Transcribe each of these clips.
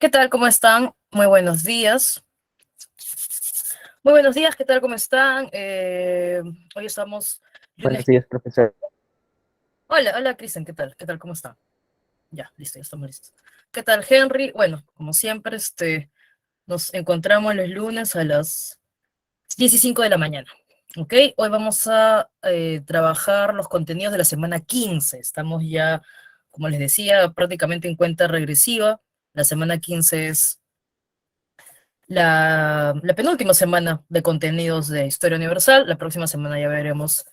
¿Qué tal? ¿Cómo están? Muy buenos días. Muy buenos días, ¿qué tal? ¿Cómo están? Hoy estamos Buenos lunes. días, profesor. Hola, hola, Kristen, ¿qué tal? ¿Qué tal? ¿Cómo están? Ya, listo, ya estamos listos. ¿Qué tal, Henry? Bueno, como siempre, nos encontramos los lunes a las 10:05 de la mañana. ¿Ok? Hoy vamos a trabajar los contenidos de la semana 15. Estamos ya, como les decía, prácticamente en cuenta regresiva. La semana 15 es la penúltima semana de contenidos de Historia Universal. La próxima semana ya veremos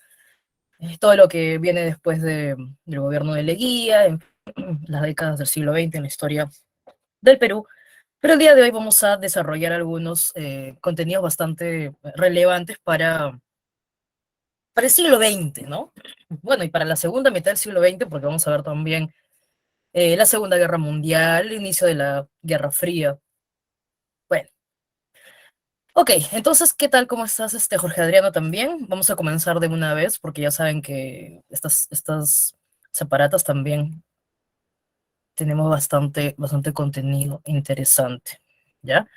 todo lo que viene después del gobierno de Leguía, en las décadas del siglo XX en la historia del Perú. Pero el día de hoy vamos a desarrollar algunos contenidos bastante relevantes para el siglo XX, ¿no? Bueno, y para la segunda mitad del siglo XX, porque vamos a ver también la Segunda Guerra Mundial, el inicio de la Guerra Fría. Bueno, ok, entonces, ¿qué tal? ¿Cómo estás, Jorge Adriano, también? Vamos a comenzar de una vez, porque ya saben que estas separatas también tenemos bastante contenido interesante, ¿ya?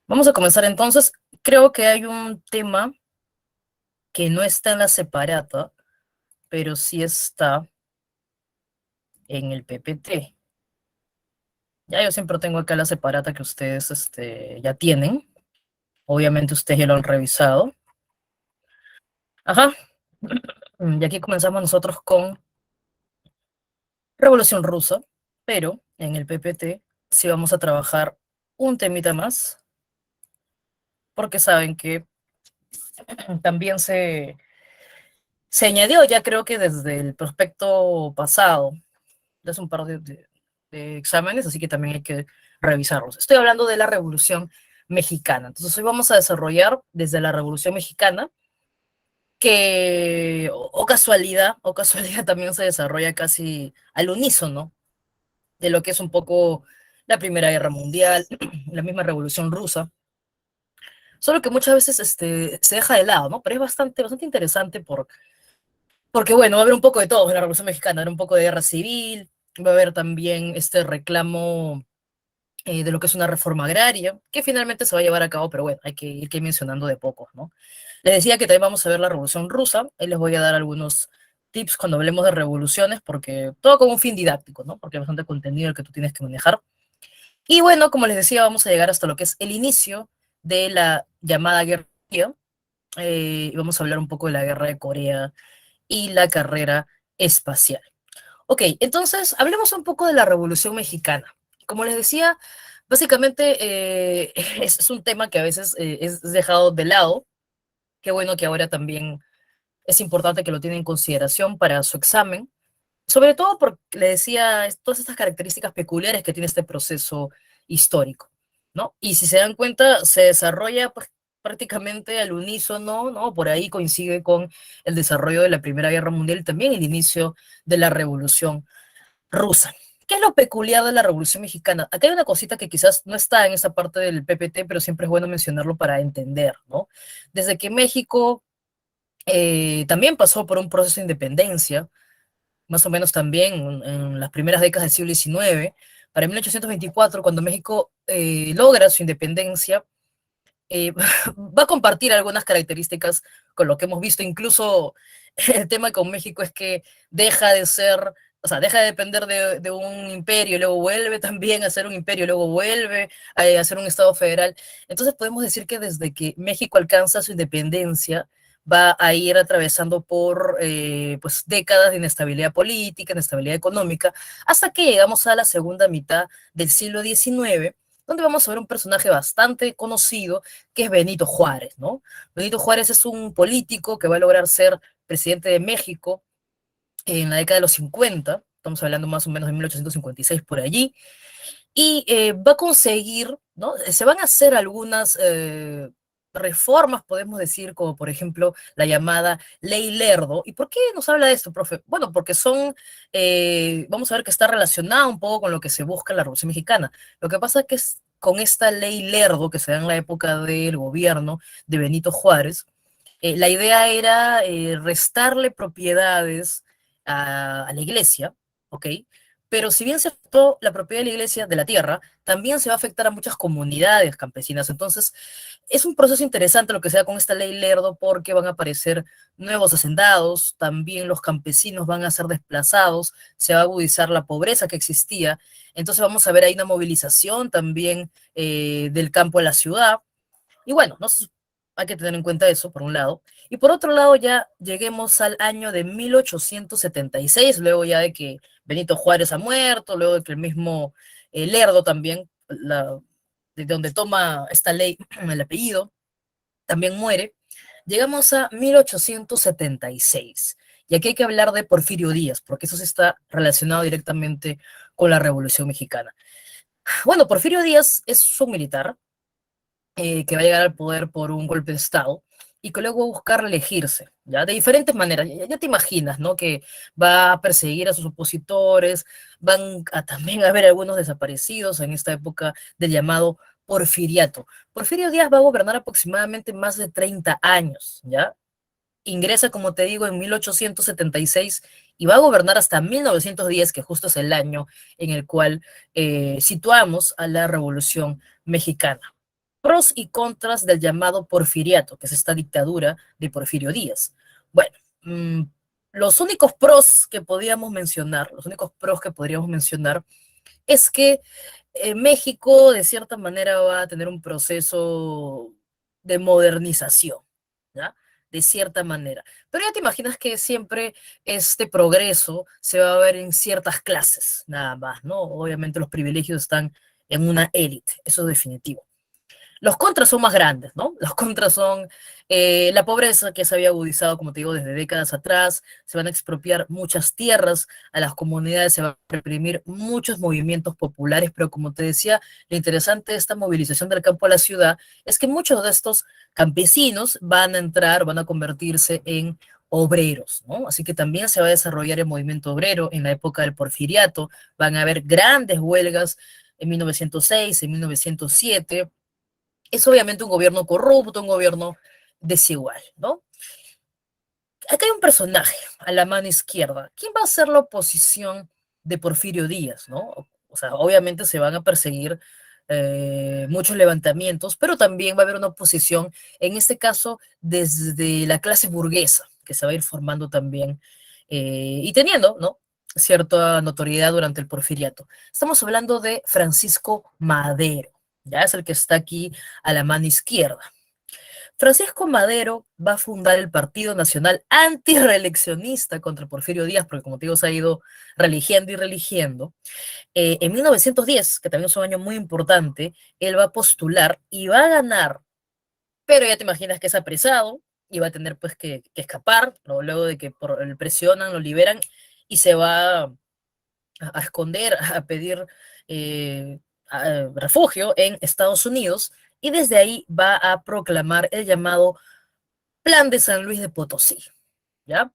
Vamos a comenzar entonces. Creo que hay un tema que no está en la separata, pero sí está en el PPT. Ya yo siempre tengo acá la separata que ustedes ya tienen. Obviamente ustedes ya lo han revisado. Ajá. Y aquí comenzamos nosotros con Revolución Rusa, pero en el PPT sí vamos a trabajar un temita más, porque saben que también se añadió, ya creo que desde el prospecto pasado, de hace un par de exámenes, así que también hay que revisarlos. Estoy hablando de la Revolución Mexicana. Entonces hoy vamos a desarrollar desde la Revolución Mexicana, que o casualidad también se desarrolla casi al unísono de lo que es un poco la Primera Guerra Mundial, la misma Revolución Rusa, solo que muchas veces se deja de lado, ¿no? Pero es bastante interesante porque, bueno, va a haber un poco de todo en la Revolución Mexicana, va a haber un poco de guerra civil, va a haber también este reclamo de lo que es una reforma agraria, que finalmente se va a llevar a cabo, pero bueno, hay que ir mencionando de pocos, ¿no? Les decía que también vamos a ver la Revolución Rusa, ahí les voy a dar algunos tips cuando hablemos de revoluciones, porque todo con un fin didáctico, ¿no? Porque hay bastante contenido el que tú tienes que manejar. Y bueno, como les decía, vamos a llegar hasta lo que es el inicio de la llamada Guerra Fría, y vamos a hablar un poco de la Guerra de Corea y la carrera espacial. Ok, entonces hablemos un poco de la Revolución Mexicana. Como les decía, básicamente es un tema que a veces es dejado de lado. Qué bueno que ahora también es importante que lo tienen en consideración para su examen, sobre todo porque le decía todas estas características peculiares que tiene este proceso histórico, ¿no? Y si se dan cuenta, se desarrolla pues, prácticamente al unísono, ¿no? Por ahí coincide con el desarrollo de la Primera Guerra Mundial y también el inicio de la Revolución Rusa. ¿Qué es lo peculiar de la Revolución Mexicana? Acá hay una cosita que quizás no está en esa parte del PPT, pero siempre es bueno mencionarlo para entender, ¿no? Desde que México también pasó por un proceso de independencia, más o menos también en las primeras décadas del siglo XIX. Para 1824, cuando México logra su independencia, va a compartir algunas características con lo que hemos visto. Incluso el tema con México es que deja de ser, o sea, deja de depender de un imperio, y luego vuelve también a ser un imperio, y luego vuelve a ser un estado federal. Entonces podemos decir que desde que México alcanza su independencia, va a ir atravesando por pues décadas de inestabilidad política, inestabilidad económica, hasta que llegamos a la segunda mitad del siglo XIX, donde vamos a ver un personaje bastante conocido, que es Benito Juárez, ¿no? Benito Juárez es un político que va a lograr ser presidente de México en la década de los 50, estamos hablando más o menos de 1856 por allí, y va a conseguir, ¿no? Se van a hacer algunas reformas, podemos decir, como por ejemplo la llamada Ley Lerdo. ¿Y por qué nos habla de esto, profe? Bueno, porque vamos a ver que está relacionado un poco con lo que se busca en la Revolución Mexicana. Lo que pasa es que con esta Ley Lerdo que se da en la época del gobierno de Benito Juárez, la idea era restarle propiedades a la iglesia, ¿ok? Pero si bien se afectó la propiedad de la iglesia de la tierra, también se va a afectar a muchas comunidades campesinas. Entonces, es un proceso interesante lo que se da con esta ley Lerdo porque van a aparecer nuevos hacendados, también los campesinos van a ser desplazados, se va a agudizar la pobreza que existía. Entonces vamos a ver ahí una movilización también del campo a la ciudad. Y bueno, no sé, hay que tener en cuenta eso, por un lado. Y por otro lado, ya lleguemos al año de 1876, luego ya de que Benito Juárez ha muerto, luego de que el mismo Lerdo también, de donde toma esta ley el apellido, también muere. Llegamos a 1876. Y aquí hay que hablar de Porfirio Díaz, porque eso se está relacionado directamente con la Revolución Mexicana. Bueno, Porfirio Díaz es un militar, que va a llegar al poder por un golpe de Estado y que luego va a buscar elegirse, ¿ya? De diferentes maneras. Ya te imaginas, ¿no? Que va a perseguir a sus opositores, van a también a haber algunos desaparecidos en esta época del llamado Porfiriato. Porfirio Díaz va a gobernar aproximadamente más de 30 años, ¿ya? Ingresa, como te digo, en 1876 y va a gobernar hasta 1910, que justo es el año en el cual situamos a la Revolución Mexicana. Pros y contras del llamado porfiriato, que es esta dictadura de Porfirio Díaz. Bueno, mmm, los únicos pros que podríamos mencionar, los únicos pros que podríamos mencionar es que México de cierta manera va a tener un proceso de modernización, ¿ya? De cierta manera. Pero ya te imaginas que siempre este progreso se va a ver en ciertas clases, nada más, ¿no? Obviamente los privilegios están en una élite, eso es definitivo. Los contras son más grandes, ¿no? Los contras son la pobreza que se había agudizado, como te digo, desde décadas atrás, se van a expropiar muchas tierras a las comunidades, se van a reprimir muchos movimientos populares, pero como te decía, lo interesante de esta movilización del campo a la ciudad es que muchos de estos campesinos van a entrar, van a convertirse en obreros, ¿no? Así que también se va a desarrollar el movimiento obrero en la época del porfiriato, van a haber grandes huelgas en 1906, en 1907, es obviamente un gobierno corrupto, un gobierno desigual, ¿no? Acá hay un personaje a la mano izquierda. ¿Quién va a ser la oposición de Porfirio Díaz, no? O sea, obviamente se van a perseguir muchos levantamientos, pero también va a haber una oposición, en este caso, desde la clase burguesa, que se va a ir formando también y teniendo, ¿no? Cierta notoriedad durante el porfiriato. Estamos hablando de Francisco Madero, ya es el que está aquí a la mano izquierda. Francisco Madero va a fundar el Partido Nacional Antireeleccionista contra Porfirio Díaz, porque como te digo, se ha ido religiendo y religiendo. En 1910, que también es un año muy importante, él va a postular y va a ganar, pero ya te imaginas que es apresado y va a tener pues que escapar, ¿no? Luego de que el presionan, lo liberan y se va a esconder, a pedir refugio en Estados Unidos y desde ahí va a proclamar el llamado Plan de San Luis de Potosí, ¿ya?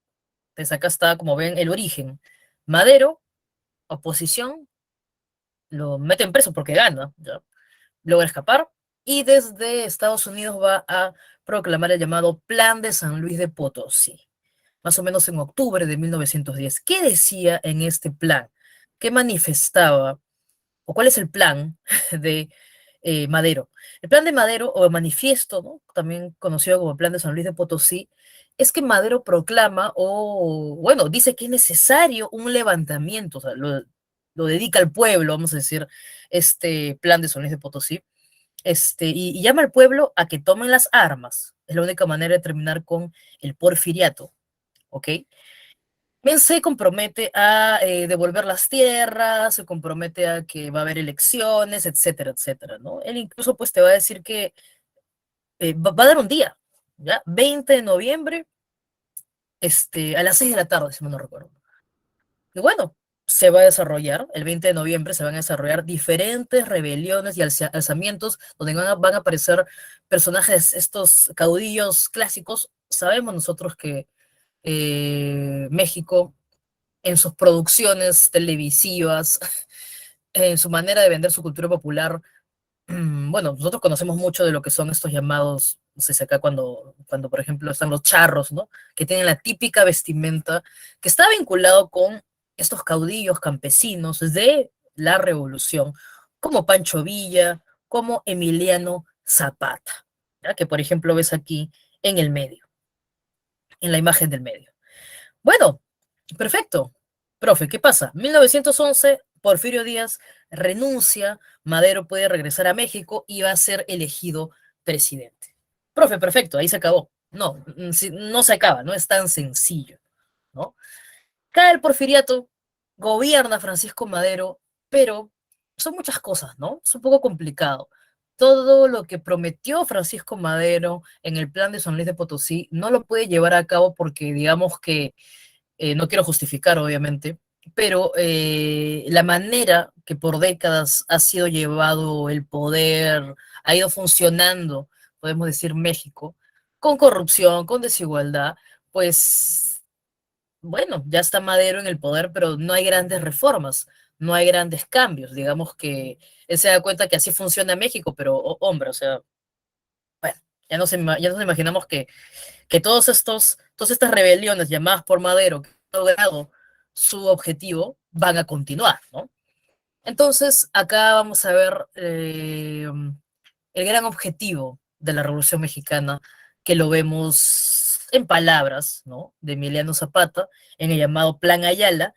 Entonces acá está, como ven, el origen. Madero, oposición, lo meten preso porque gana, ¿ya? Logra escapar y desde Estados Unidos va a proclamar el llamado Plan de San Luis de Potosí, más o menos en octubre de 1910. ¿Qué decía en este plan? ¿Qué manifestaba? ¿O cuál es el plan de Madero? El plan de Madero, o el manifiesto, ¿no? También conocido como el plan de San Luis de Potosí, es que Madero proclama, o bueno, dice que es necesario un levantamiento, o sea, lo dedica al pueblo, vamos a decir, este plan de San Luis de Potosí, y llama al pueblo a que tomen las armas. Es la única manera de terminar con el porfiriato, ¿ok? Men se compromete a devolver las tierras, se compromete a que va a haber elecciones, etcétera, etcétera, ¿no? Él incluso pues te va a decir que va a dar un día, ¿ya? 20 de noviembre, a las 6 de la tarde, si no me recuerdo. Y bueno, se va a desarrollar, el 20 de noviembre se van a desarrollar diferentes rebeliones y alzamientos donde van a aparecer personajes, estos caudillos clásicos. Sabemos nosotros que México en sus producciones televisivas, en su manera de vender su cultura popular. Bueno, nosotros conocemos mucho de lo que son estos llamados, no sé si acá cuando, por ejemplo, están los charros, ¿no? Que tienen la típica vestimenta que está vinculado con estos caudillos campesinos de la revolución, como Pancho Villa, como Emiliano Zapata, ¿ya? Que por ejemplo ves aquí en el medio, en la imagen del medio. Bueno, perfecto. Profe, ¿qué pasa? 1911, Porfirio Díaz renuncia, Madero puede regresar a México y va a ser elegido presidente. Profe, perfecto, ahí se acabó. No, no se acaba, no es tan sencillo, ¿no? Cae el porfiriato, gobierna Francisco Madero, pero son muchas cosas, ¿no? Es un poco complicado. Todo lo que prometió Francisco Madero en el plan de San Luis de Potosí no lo puede llevar a cabo porque digamos que no quiero justificar, obviamente, pero la manera que por décadas ha sido llevado el poder, ha ido funcionando, podemos decir, México, con corrupción, con desigualdad, pues bueno, ya está Madero en el poder, pero no hay grandes reformas, no hay grandes cambios. Digamos que él se da cuenta que así funciona México, pero hombre, o sea, bueno, ya nos imaginamos que todas estas rebeliones llamadas por Madero, que han logrado su objetivo, van a continuar, ¿no? Entonces, acá vamos a ver el gran objetivo de la Revolución Mexicana, que lo vemos en palabras, ¿no? De Emiliano Zapata, en el llamado Plan Ayala.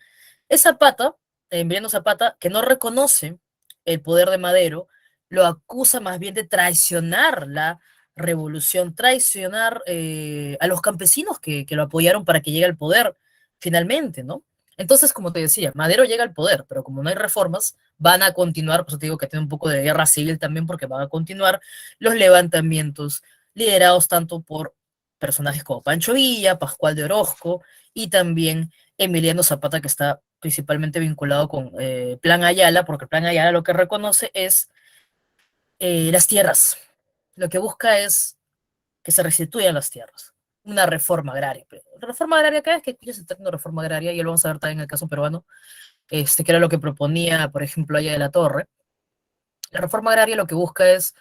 Es Zapata, Emiliano Zapata, que no reconoce el poder de Madero, lo acusa más bien de traicionar la revolución, traicionar a los campesinos que lo apoyaron para que llegue al poder finalmente, ¿no? Entonces, como te decía, Madero llega al poder, pero como no hay reformas, van a continuar, pues te digo que tiene un poco de guerra civil también, porque van a continuar los levantamientos liderados tanto por personajes como Pancho Villa, Pascual de Orozco y también Emiliano Zapata, que está principalmente vinculado con Plan Ayala, porque Plan Ayala lo que reconoce es las tierras. Lo que busca es que se restituyan las tierras. Una reforma agraria. Reforma agraria, cada vez que escuchas el término reforma agraria, y lo vamos a ver también en el caso peruano, que era lo que proponía, por ejemplo, Aya de la Torre. La reforma agraria lo que busca es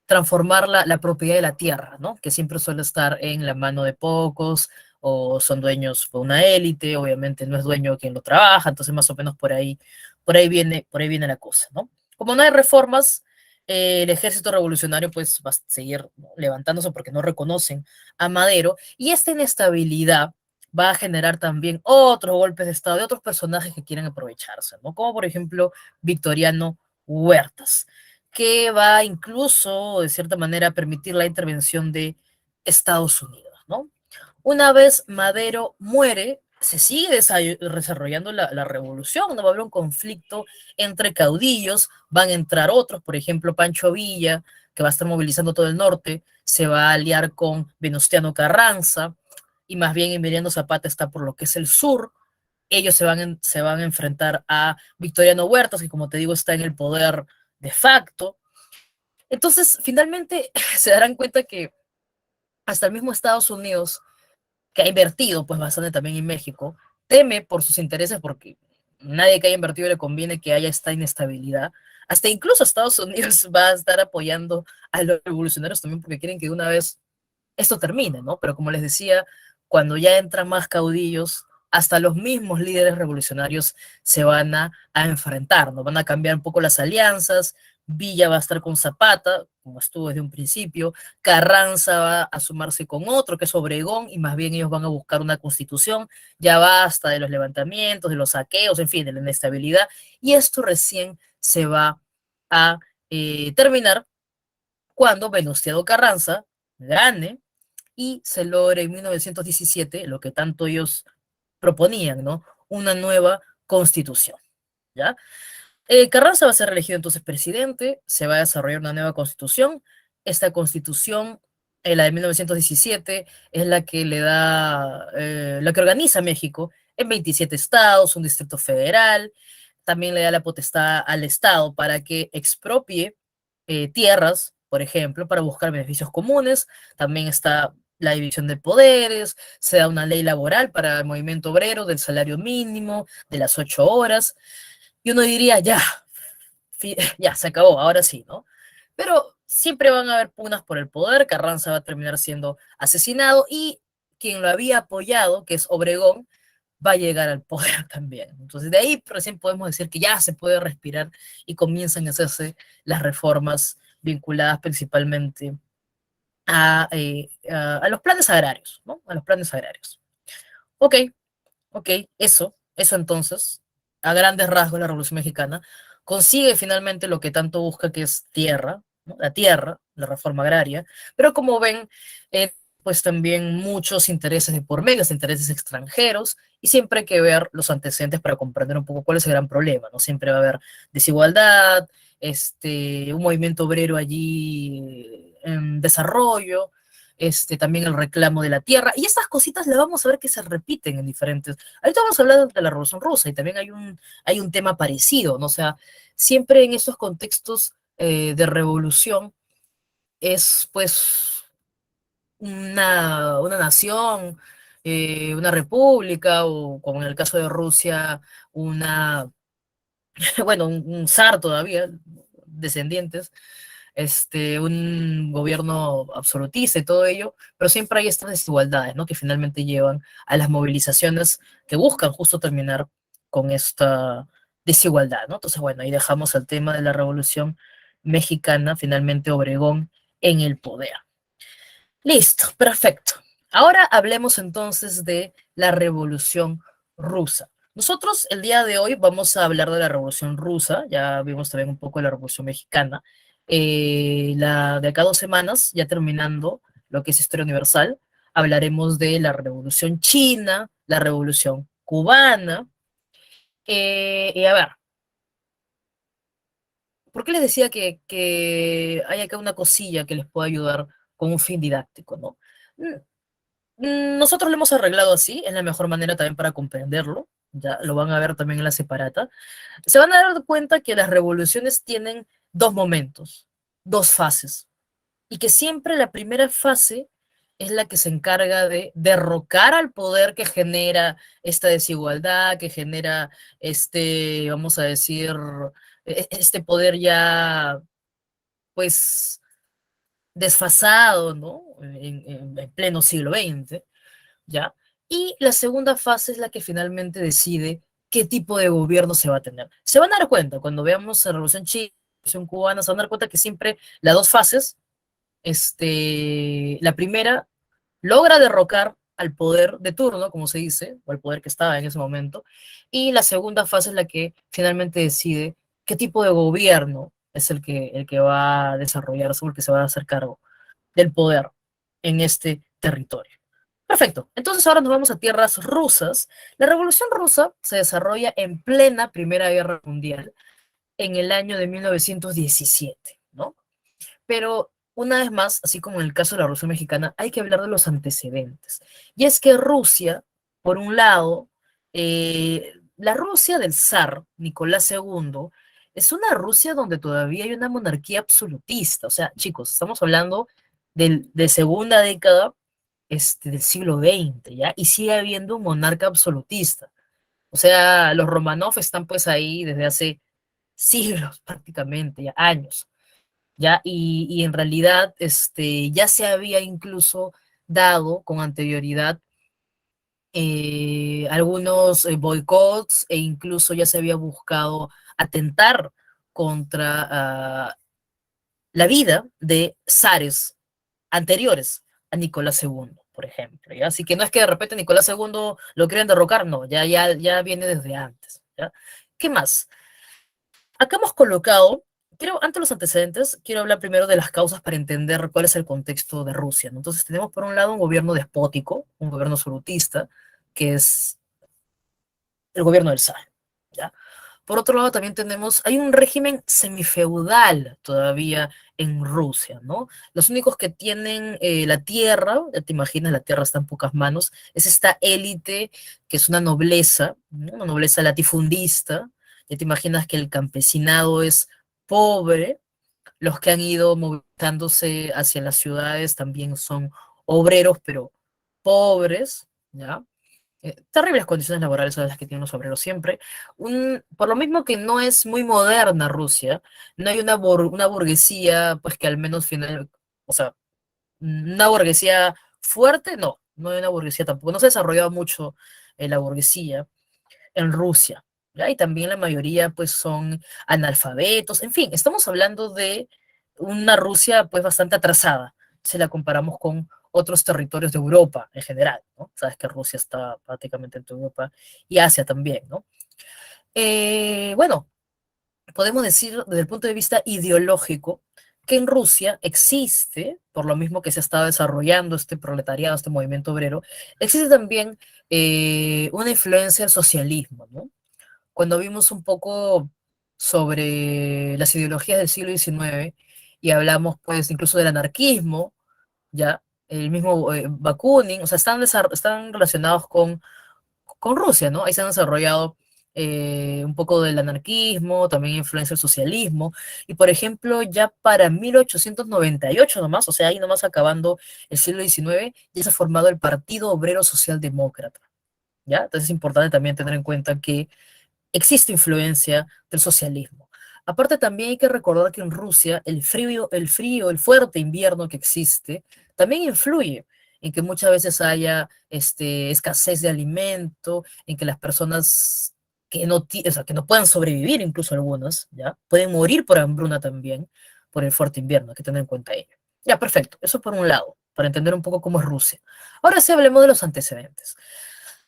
transformar la propiedad de la tierra, ¿no? Que siempre suele estar en la mano de pocos o son dueños de una élite, obviamente no es dueño quien lo trabaja, entonces más o menos por ahí viene la cosa, ¿no? Como no hay reformas, el ejército revolucionario pues va a seguir, ¿no?, levantándose porque no reconocen a Madero y esta inestabilidad va a generar también otros golpes de Estado de otros personajes que quieren aprovecharse, ¿no? Como por ejemplo Victoriano Huertas, que va incluso, de cierta manera, a permitir la intervención de Estados Unidos, ¿no? Una vez Madero muere, se sigue desarrollando la revolución, no va a haber un conflicto entre caudillos, van a entrar otros, por ejemplo, Pancho Villa, que va a estar movilizando todo el norte, se va a aliar con Venustiano Carranza, y más bien Emiliano Zapata está por lo que es el sur. Ellos se van a enfrentar a Victoriano Huertas, que como te digo está en el poder de facto. Entonces, finalmente se darán cuenta que hasta el mismo Estados Unidos, que ha invertido pues bastante también en México, teme por sus intereses porque nadie que haya invertido le conviene que haya esta inestabilidad. Hasta incluso Estados Unidos va a estar apoyando a los revolucionarios también porque quieren que de una vez esto termine, ¿no? Pero como les decía, cuando ya entran más caudillos, hasta los mismos líderes revolucionarios se van a enfrentar, ¿no? Van a cambiar un poco las alianzas, Villa va a estar con Zapata, como estuvo desde un principio, Carranza va a sumarse con otro, que es Obregón, y más bien ellos van a buscar una constitución, ya basta de los levantamientos, de los saqueos, en fin, de la inestabilidad, y esto recién se va a terminar cuando Venustiano Carranza gane y se logre en 1917 lo que tanto ellos proponían, ¿no? Una nueva constitución, ¿ya? Carranza va a ser reelegido entonces presidente, se va a desarrollar una nueva constitución. Esta constitución, la de 1917, es la que le da, la que organiza México en 27 estados, un distrito federal, también le da la potestad al Estado para que expropie tierras, por ejemplo, para buscar beneficios comunes. También está la división de poderes, se da una ley laboral para el movimiento obrero del salario mínimo, de las 8 horas. Y uno diría, ya, ya, se acabó, ahora sí, ¿no? Pero siempre van a haber pugnas por el poder, Carranza va a terminar siendo asesinado y quien lo había apoyado, que es Obregón, va a llegar al poder también. Entonces, de ahí recién podemos decir que ya se puede respirar y comienzan a hacerse las reformas vinculadas principalmente a los planes agrarios, ¿no? A los planes agrarios. Ok, ok, eso entonces, a grandes rasgos, la Revolución Mexicana consigue finalmente lo que tanto busca, que es tierra, ¿no? La tierra, la reforma agraria, pero como ven, pues también muchos intereses de por medio, intereses extranjeros, y siempre hay que ver los antecedentes para comprender un poco cuál es el gran problema, ¿no? Siempre va a haber desigualdad, un movimiento obrero allí en desarrollo, también el reclamo de la tierra, y estas cositas las vamos a ver que se repiten en diferentes. Ahorita vamos a hablar de la Revolución Rusa y también hay un tema parecido, ¿no? O sea, siempre en estos contextos de revolución es pues una nación, una república, o como en el caso de Rusia, una, bueno, un zar todavía, descendientes, un gobierno absolutista y todo ello, pero siempre hay estas desigualdades, ¿no? Que finalmente llevan a las movilizaciones que buscan justo terminar con esta desigualdad, ¿no? Entonces, bueno, ahí dejamos el tema de la Revolución Mexicana, finalmente Obregón en el poder. Listo, perfecto. Ahora hablemos entonces de la Revolución Rusa. Nosotros el día de hoy vamos a hablar de la Revolución Rusa, ya vimos también un poco de la Revolución Mexicana. De acá a 2 semanas, ya terminando lo que es Historia Universal, hablaremos de la Revolución China, la Revolución Cubana. Y a ver, ¿por qué les decía que hay acá una cosilla que les puede ayudar con un fin didáctico, ¿no? Nosotros lo hemos arreglado así, es la mejor manera también para comprenderlo, ya lo van a ver también en la separata. Se van a dar cuenta que las revoluciones tienen dos momentos, dos fases, y que siempre la primera fase es la que se encarga de derrocar al poder que genera esta desigualdad, que genera vamos a decir, este poder ya, pues, desfasado, ¿no? En pleno siglo XX. ¿Ya? Y la segunda fase es la que finalmente decide qué tipo de gobierno se va a tener. Se van a dar cuenta, cuando veamos la Revolución China, la Revolución Cubana, se van a dar cuenta que siempre las dos fases, la primera logra derrocar al poder de turno, como se dice, o al poder que estaba en ese momento, y la segunda fase es la que finalmente decide qué tipo de gobierno es el que va a desarrollarse, o el que se va a hacer cargo del poder en este territorio. Perfecto. Entonces ahora nos vamos a tierras rusas. La Revolución Rusa se desarrolla en plena Primera Guerra Mundial en el año de 1917, ¿no? Pero una vez más, así como en el caso de la Revolución Mexicana, hay que hablar de los antecedentes. Y es que Rusia, por un lado, la Rusia del zar Nicolás II es una Rusia donde todavía hay una monarquía absolutista. O sea, chicos, estamos hablando de segunda década del siglo XX, ¿ya? Y sigue habiendo un monarca absolutista. O sea, los Romanov están pues ahí desde hace siglos prácticamente, ya años. ¿Ya? Y en realidad ya se había incluso dado con anterioridad algunos boicots, e incluso ya se había buscado atentar contra la vida de zares anteriores a Nicolás II, por ejemplo, ¿ya? Así que no es que de repente Nicolás II lo quieran derrocar, no, ya viene desde antes, ¿ya? ¿Qué más? Acá hemos colocado, antes de los antecedentes, quiero hablar primero de las causas para entender cuál es el contexto de Rusia, ¿no? Entonces tenemos por un lado un gobierno despótico, un gobierno absolutista, que es el gobierno del zar, ¿ya? Por otro lado también hay un régimen semifeudal todavía en Rusia, ¿no? Los únicos que tienen la tierra, ya te imaginas, la tierra está en pocas manos, es esta élite que es una nobleza, ¿no? Una nobleza latifundista, ya te imaginas que el campesinado es pobre, los que han ido movilizándose hacia las ciudades también son obreros, pero pobres, ¿ya? Terribles condiciones laborales son las que tienen los obreros siempre. Por lo mismo que no es muy moderna Rusia, no hay una burguesía, pues que al menos final, o sea, una burguesía fuerte, no hay una burguesía tampoco, no se ha desarrollado mucho la burguesía en Rusia, ¿ya? Y también la mayoría pues son analfabetos, en fin, estamos hablando de una Rusia pues bastante atrasada, si la comparamos con otros territorios de Europa en general, ¿no? Sabes que Rusia está prácticamente en toda Europa y Asia también, ¿no? Bueno, podemos decir desde el punto de vista ideológico que en Rusia existe, por lo mismo que se ha estado desarrollando este proletariado, este movimiento obrero, existe también una influencia del socialismo, ¿no? Cuando vimos un poco sobre las ideologías del siglo XIX y hablamos pues incluso del anarquismo, ya, el mismo Bakunin, o sea, están relacionados con Rusia, ¿no? Ahí se han desarrollado un poco del anarquismo, también influencia del socialismo, y por ejemplo, ya para 1898 nomás, o sea, ahí nomás acabando el siglo XIX, ya se ha formado el Partido Obrero Socialdemócrata, ¿ya? Entonces es importante también tener en cuenta que existe influencia del socialismo. Aparte también hay que recordar que en Rusia el fuerte invierno que existe también influye en que muchas veces haya escasez de alimento, en que las personas o sea, que no puedan sobrevivir, incluso algunas, ¿ya? Pueden morir por hambruna también, por el fuerte invierno, hay que tener en cuenta ello. Ya, perfecto, eso por un lado, para entender un poco cómo es Rusia. Ahora sí hablemos de los antecedentes.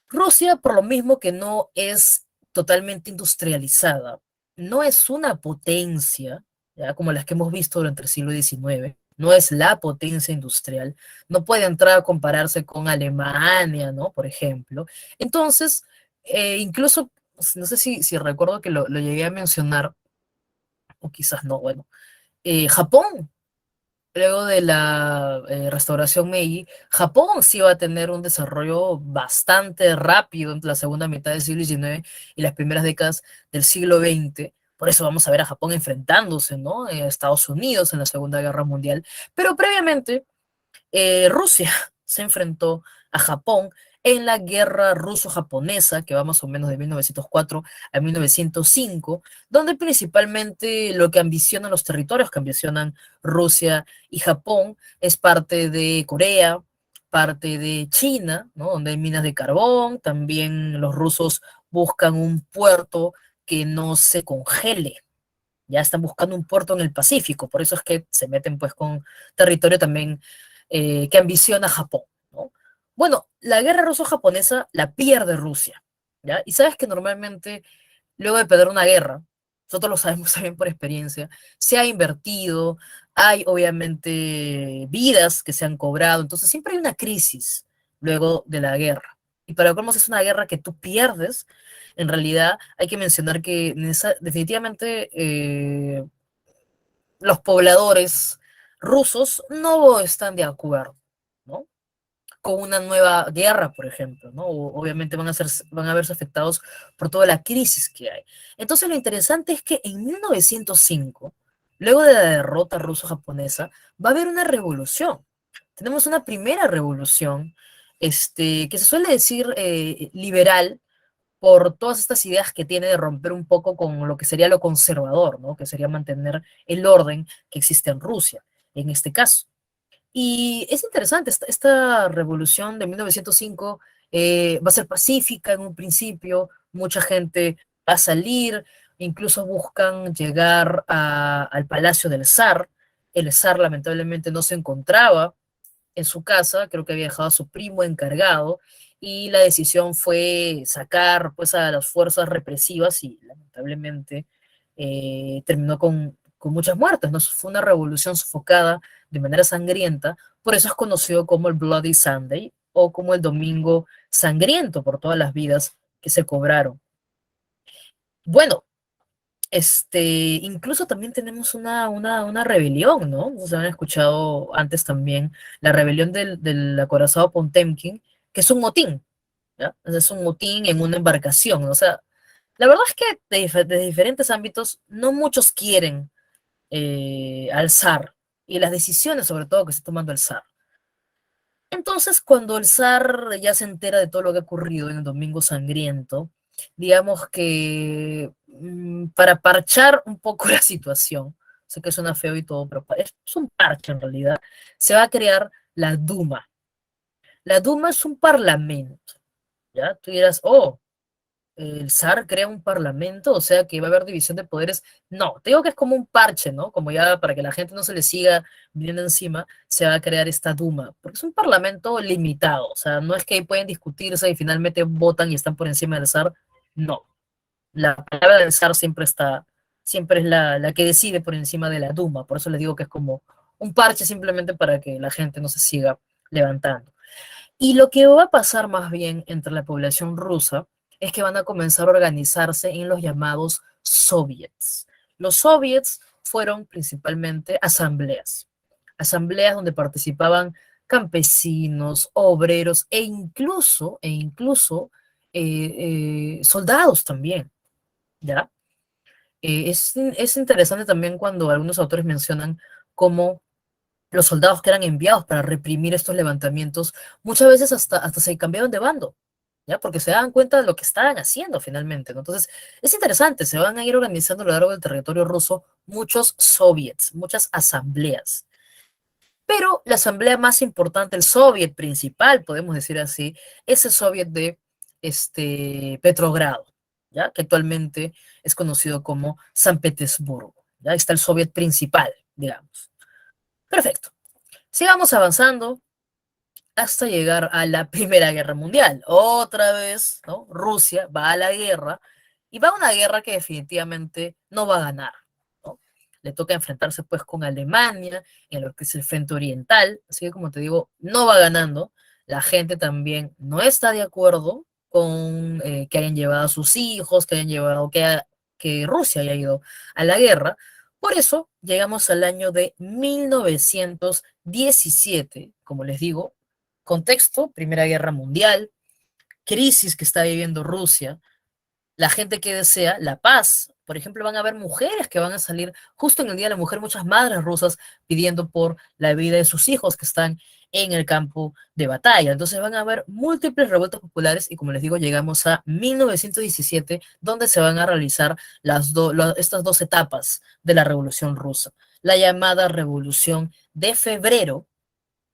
Rusia, por lo mismo que no es totalmente industrializada, no es una potencia, ya como las que hemos visto durante el siglo XIX, no es la potencia industrial, no puede entrar a compararse con Alemania, ¿no? Por ejemplo. Entonces, incluso, no sé si recuerdo que lo llegué a mencionar, o quizás no, bueno, Japón luego de la restauración Meiji, Japón sí va a tener un desarrollo bastante rápido entre la segunda mitad del siglo XIX y las primeras décadas del siglo XX. Por eso vamos a ver a Japón enfrentándose, ¿no? A Estados Unidos en la Segunda Guerra Mundial. Pero previamente Rusia se enfrentó a Japón en la guerra ruso-japonesa, que va más o menos de 1904 a 1905, donde principalmente lo que ambicionan los territorios que ambicionan Rusia y Japón es parte de Corea, parte de China, ¿no? Donde hay minas de carbón, también los rusos buscan un puerto que no se congele, ya están buscando un puerto en el Pacífico, por eso es que se meten pues con territorio también que ambiciona Japón, ¿no? Bueno, la guerra ruso-japonesa la pierde Rusia, ¿ya? Y sabes que normalmente luego de perder una guerra, nosotros lo sabemos también por experiencia, se ha invertido, hay obviamente vidas que se han cobrado, entonces siempre hay una crisis luego de la guerra. Y para cómo es una guerra que tú pierdes, en realidad hay que mencionar que definitivamente los pobladores rusos no están de acuerdo, ¿no? Con una nueva guerra, por ejemplo, ¿no? Obviamente van a verse afectados por toda la crisis que hay. Entonces lo interesante es que en 1905, luego de la derrota ruso-japonesa, va a haber una revolución. Tenemos una primera revolución, que se suele decir liberal, por todas estas ideas que tiene de romper un poco con lo que sería lo conservador, ¿no? Que sería mantener el orden que existe en Rusia, en este caso. Y es interesante, esta revolución de 1905 va a ser pacífica en un principio, mucha gente va a salir, incluso buscan llegar al palacio del zar. El zar lamentablemente no se encontraba en su casa, creo que había dejado a su primo encargado, y la decisión fue sacar pues a las fuerzas represivas y lamentablemente terminó con muchas muertes, ¿no? Fue una revolución sofocada de manera sangrienta, por eso es conocido como el Bloody Sunday o como el Domingo Sangriento por todas las vidas que se cobraron. Bueno, incluso también tenemos una rebelión, ¿no? Ustedes han escuchado antes también la rebelión del acorazado Potemkin, que es un motín, ¿ya? Es un motín en una embarcación, o sea, la verdad es que de diferentes ámbitos no muchos quieren al zar y las decisiones sobre todo que está tomando el zar. Entonces, cuando el zar ya se entera de todo lo que ha ocurrido en el Domingo Sangriento, digamos que para parchar un poco la situación, sé que suena feo y todo, pero es un parche en realidad, se va a crear la Duma. La Duma es un parlamento, ¿ya? Tú dirás, oh, el zar crea un parlamento, o sea que va a haber división de poderes. No, te digo que es como un parche, ¿no? Como ya para que la gente no se le siga viniendo encima, se va a crear esta Duma, porque es un parlamento limitado, o sea, no es que ahí pueden discutirse y finalmente votan y están por encima del zar, no. La palabra del zar siempre está, siempre es la que decide por encima de la Duma, por eso les digo que es como un parche simplemente para que la gente no se siga levantando. Y lo que va a pasar más bien entre la población rusa es que van a comenzar a organizarse en los llamados soviets. Los soviets fueron principalmente asambleas, asambleas donde participaban campesinos, obreros e incluso soldados también, ¿ya? Es interesante también cuando algunos autores mencionan cómo los soldados que eran enviados para reprimir estos levantamientos, muchas veces hasta se cambiaban de bando, ¿ya? Porque se daban cuenta de lo que estaban haciendo finalmente, ¿no? Entonces, es interesante, se van a ir organizando a lo largo del territorio ruso muchos soviets, muchas asambleas. Pero la asamblea más importante, el soviet principal, podemos decir así, es el soviet de Petrogrado, ¿ya? Que actualmente es conocido como San Petersburgo. ¿Ya? Ahí está el soviet principal, digamos. Perfecto. Sigamos avanzando hasta llegar a la Primera Guerra Mundial. Otra vez, ¿no? Rusia va a la guerra y va a una guerra que definitivamente no va a ganar, ¿no? Le toca enfrentarse pues con Alemania en lo que es el frente oriental, así que como te digo, no va ganando. La gente también no está de acuerdo con que hayan llevado a sus hijos, que hayan llevado, que Rusia haya ido a la guerra. Por eso llegamos al año de 1917, como les digo, contexto, Primera Guerra Mundial, crisis que está viviendo Rusia, la gente que desea la paz. Por ejemplo, van a haber mujeres que van a salir justo en el Día de la Mujer, muchas madres rusas pidiendo por la vida de sus hijos que están en el campo de batalla. Entonces van a haber múltiples revueltas populares y como les digo, llegamos a 1917, donde se van a realizar estas dos etapas de la Revolución Rusa. La llamada Revolución de Febrero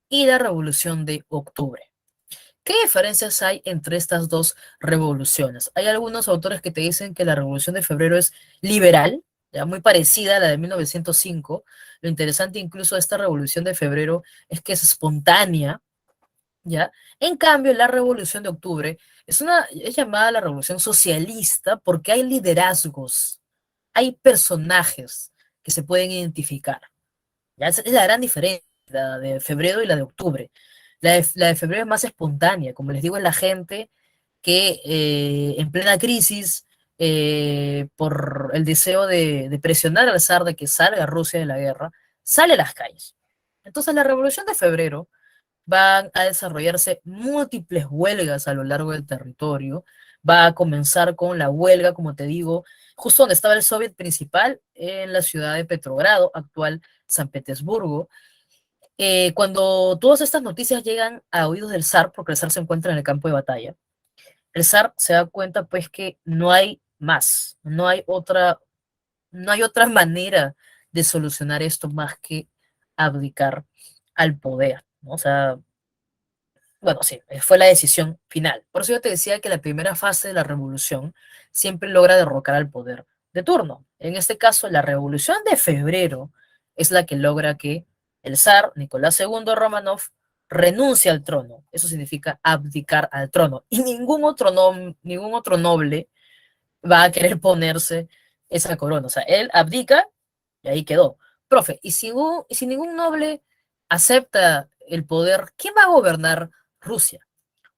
y la Revolución de Octubre. ¿Qué diferencias hay entre estas dos revoluciones? Hay algunos autores que te dicen que la Revolución de Febrero es liberal, ya muy parecida a la de 1905. Lo interesante incluso de esta Revolución de Febrero es que es espontánea, ¿ya? En cambio, la Revolución de Octubre es llamada la Revolución Socialista porque hay liderazgos, hay personajes que se pueden identificar. ¿Ya? Es la gran diferencia, la de febrero y la de octubre. La de febrero es más espontánea, como les digo, es la gente que en plena crisis, por el deseo de presionar al zar de que salga Rusia de la guerra, sale a las calles. Entonces la revolución de febrero van a desarrollarse múltiples huelgas a lo largo del territorio. Va a comenzar con la huelga, como te digo, justo donde estaba el soviet principal, en la ciudad de Petrogrado, actual San Petersburgo. Cuando todas estas noticias llegan a oídos del zar, porque el zar se encuentra en el campo de batalla, el zar se da cuenta pues que no hay más, no hay otra manera de solucionar esto más que abdicar al poder, ¿no? O sea, bueno, sí, fue la decisión final. Por eso yo te decía que la primera fase de la revolución siempre logra derrocar al poder de turno. En este caso, la revolución de febrero es la que logra que el zar Nicolás II Romanov renuncie al trono. Eso significa abdicar al trono. Y ningún otro noble va a querer ponerse esa corona. O sea, él abdica y ahí quedó. Profe, y si ningún noble acepta el poder, ¿quién va a gobernar Rusia?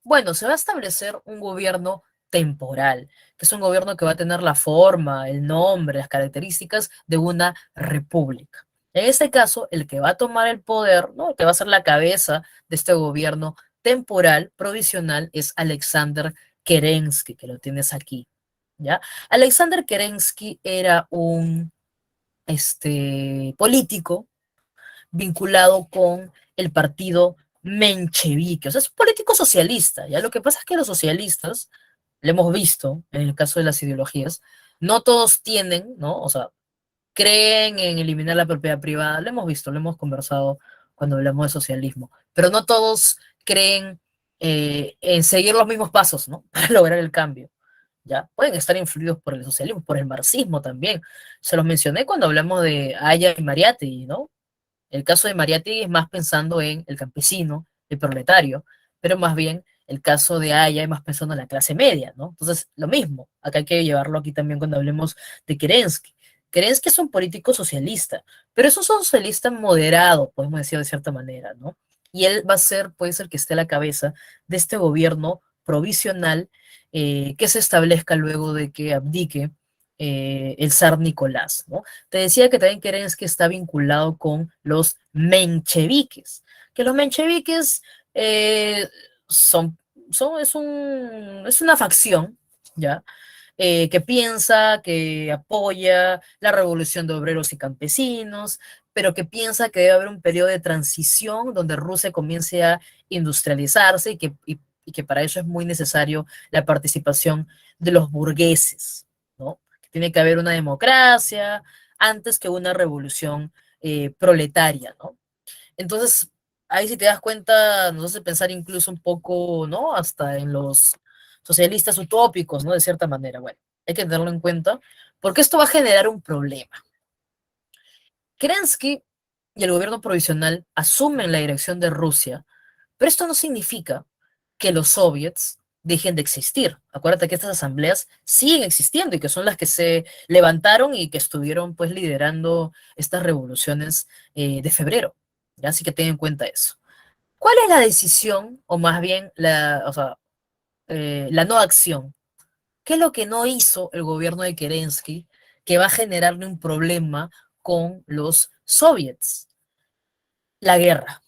Bueno, se va a establecer un gobierno temporal, que es un gobierno que va a tener la forma, el nombre, las características de una república. En este caso, el que va a tomar el poder, ¿no? El que va a ser la cabeza de este gobierno temporal, provisional, es Alexander Kerensky, que lo tienes aquí, ¿ya? Alexander Kerensky era un político vinculado con el partido menchevique, o sea, es un político socialista, ¿ya? Lo que pasa es que los socialistas, lo hemos visto en el caso de las ideologías, no todos tienen, ¿no? O sea, creen en eliminar la propiedad privada, lo hemos visto, lo hemos conversado cuando hablamos de socialismo, pero no todos creen en seguir los mismos pasos, ¿no? Para lograr el cambio. ¿Ya? Pueden estar influidos por el socialismo, por el marxismo también. Se los mencioné cuando hablamos de Aya y Mariátegui, ¿no? El caso de Mariátegui es más pensando en el campesino, el proletario, pero más bien el caso de Aya es más pensando en la clase media, ¿no? Entonces, lo mismo, acá hay que llevarlo aquí también cuando hablemos de Kerensky. Kerensky es un político socialista, pero es un socialista moderado, podemos decir de cierta manera, ¿no? Y él va a ser, puede ser que esté a la cabeza de este gobierno provisional que se establezca luego de que abdique el zar Nicolás, ¿no? Te decía que también Kerensky está vinculado con los mencheviques, que los mencheviques eh, son, es una facción, ¿ya? Que piensa, que apoya la revolución de obreros y campesinos, pero que piensa que debe haber un periodo de transición donde Rusia comience a industrializarse y que para eso es muy necesario la participación de los burgueses, ¿no? Que tiene que haber una democracia antes que una revolución proletaria, ¿no? Entonces, ahí si te das cuenta, nos hace pensar incluso un poco, ¿no? Hasta en los socialistas utópicos, ¿no? De cierta manera. Bueno, hay que tenerlo en cuenta, porque esto va a generar un problema. Kerensky y el gobierno provisional asumen la dirección de Rusia, pero esto no significa que los soviets dejen de existir. Acuérdate que estas asambleas siguen existiendo y que son las que se levantaron y que estuvieron pues liderando estas revoluciones de febrero. ¿Ya? Así que ten en cuenta eso. ¿Cuál es la decisión, o más bien o sea, la no acción? ¿Qué es lo que no hizo el gobierno de Kerensky que va a generarle un problema con los soviets? La guerra.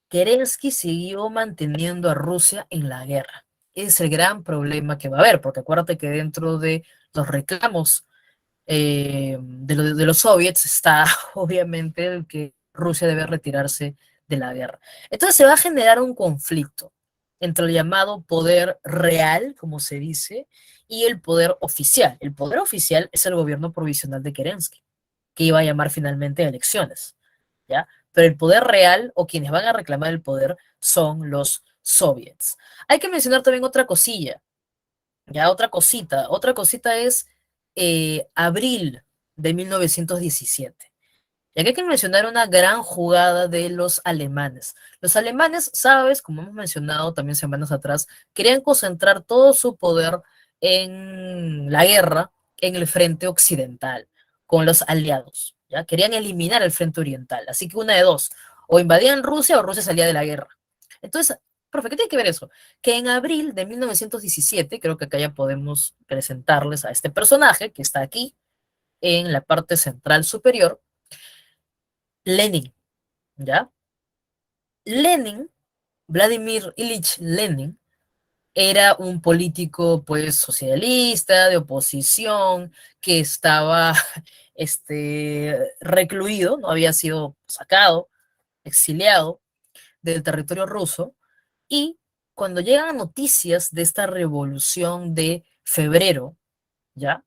Kerensky siguió manteniendo a Rusia en la guerra. Es el gran problema que va a haber, porque acuérdate que dentro de los reclamos de los soviets está obviamente el que Rusia debe retirarse de la guerra. Entonces se va a generar un conflicto entre el llamado poder real, como se dice, y el poder oficial. El poder oficial es el gobierno provisional de Kerensky, que iba a llamar finalmente a elecciones, ¿ya? Pero el poder real o quienes van a reclamar el poder son los soviets. Hay que mencionar también otra cosilla, ya otra cosita es abril de 1917. Y aquí hay que mencionar una gran jugada de los alemanes. Los alemanes, sabes, como hemos mencionado también semanas atrás, querían concentrar todo su poder en la guerra en el frente occidental, con los aliados. ¿Ya? Querían eliminar el frente oriental. Así que una de dos, o invadían Rusia o Rusia salía de la guerra. Entonces, profe, ¿qué tiene que ver eso? Que en abril de 1917, creo que acá ya podemos presentarles a este personaje que está aquí en la parte central superior, Lenin, ¿ya? Lenin, Vladimir Ilich Lenin, era un político, pues, socialista, de oposición, que estaba, recluido, no había sido sacado, exiliado del territorio ruso, y cuando llegan noticias de esta revolución de febrero, ¿ya?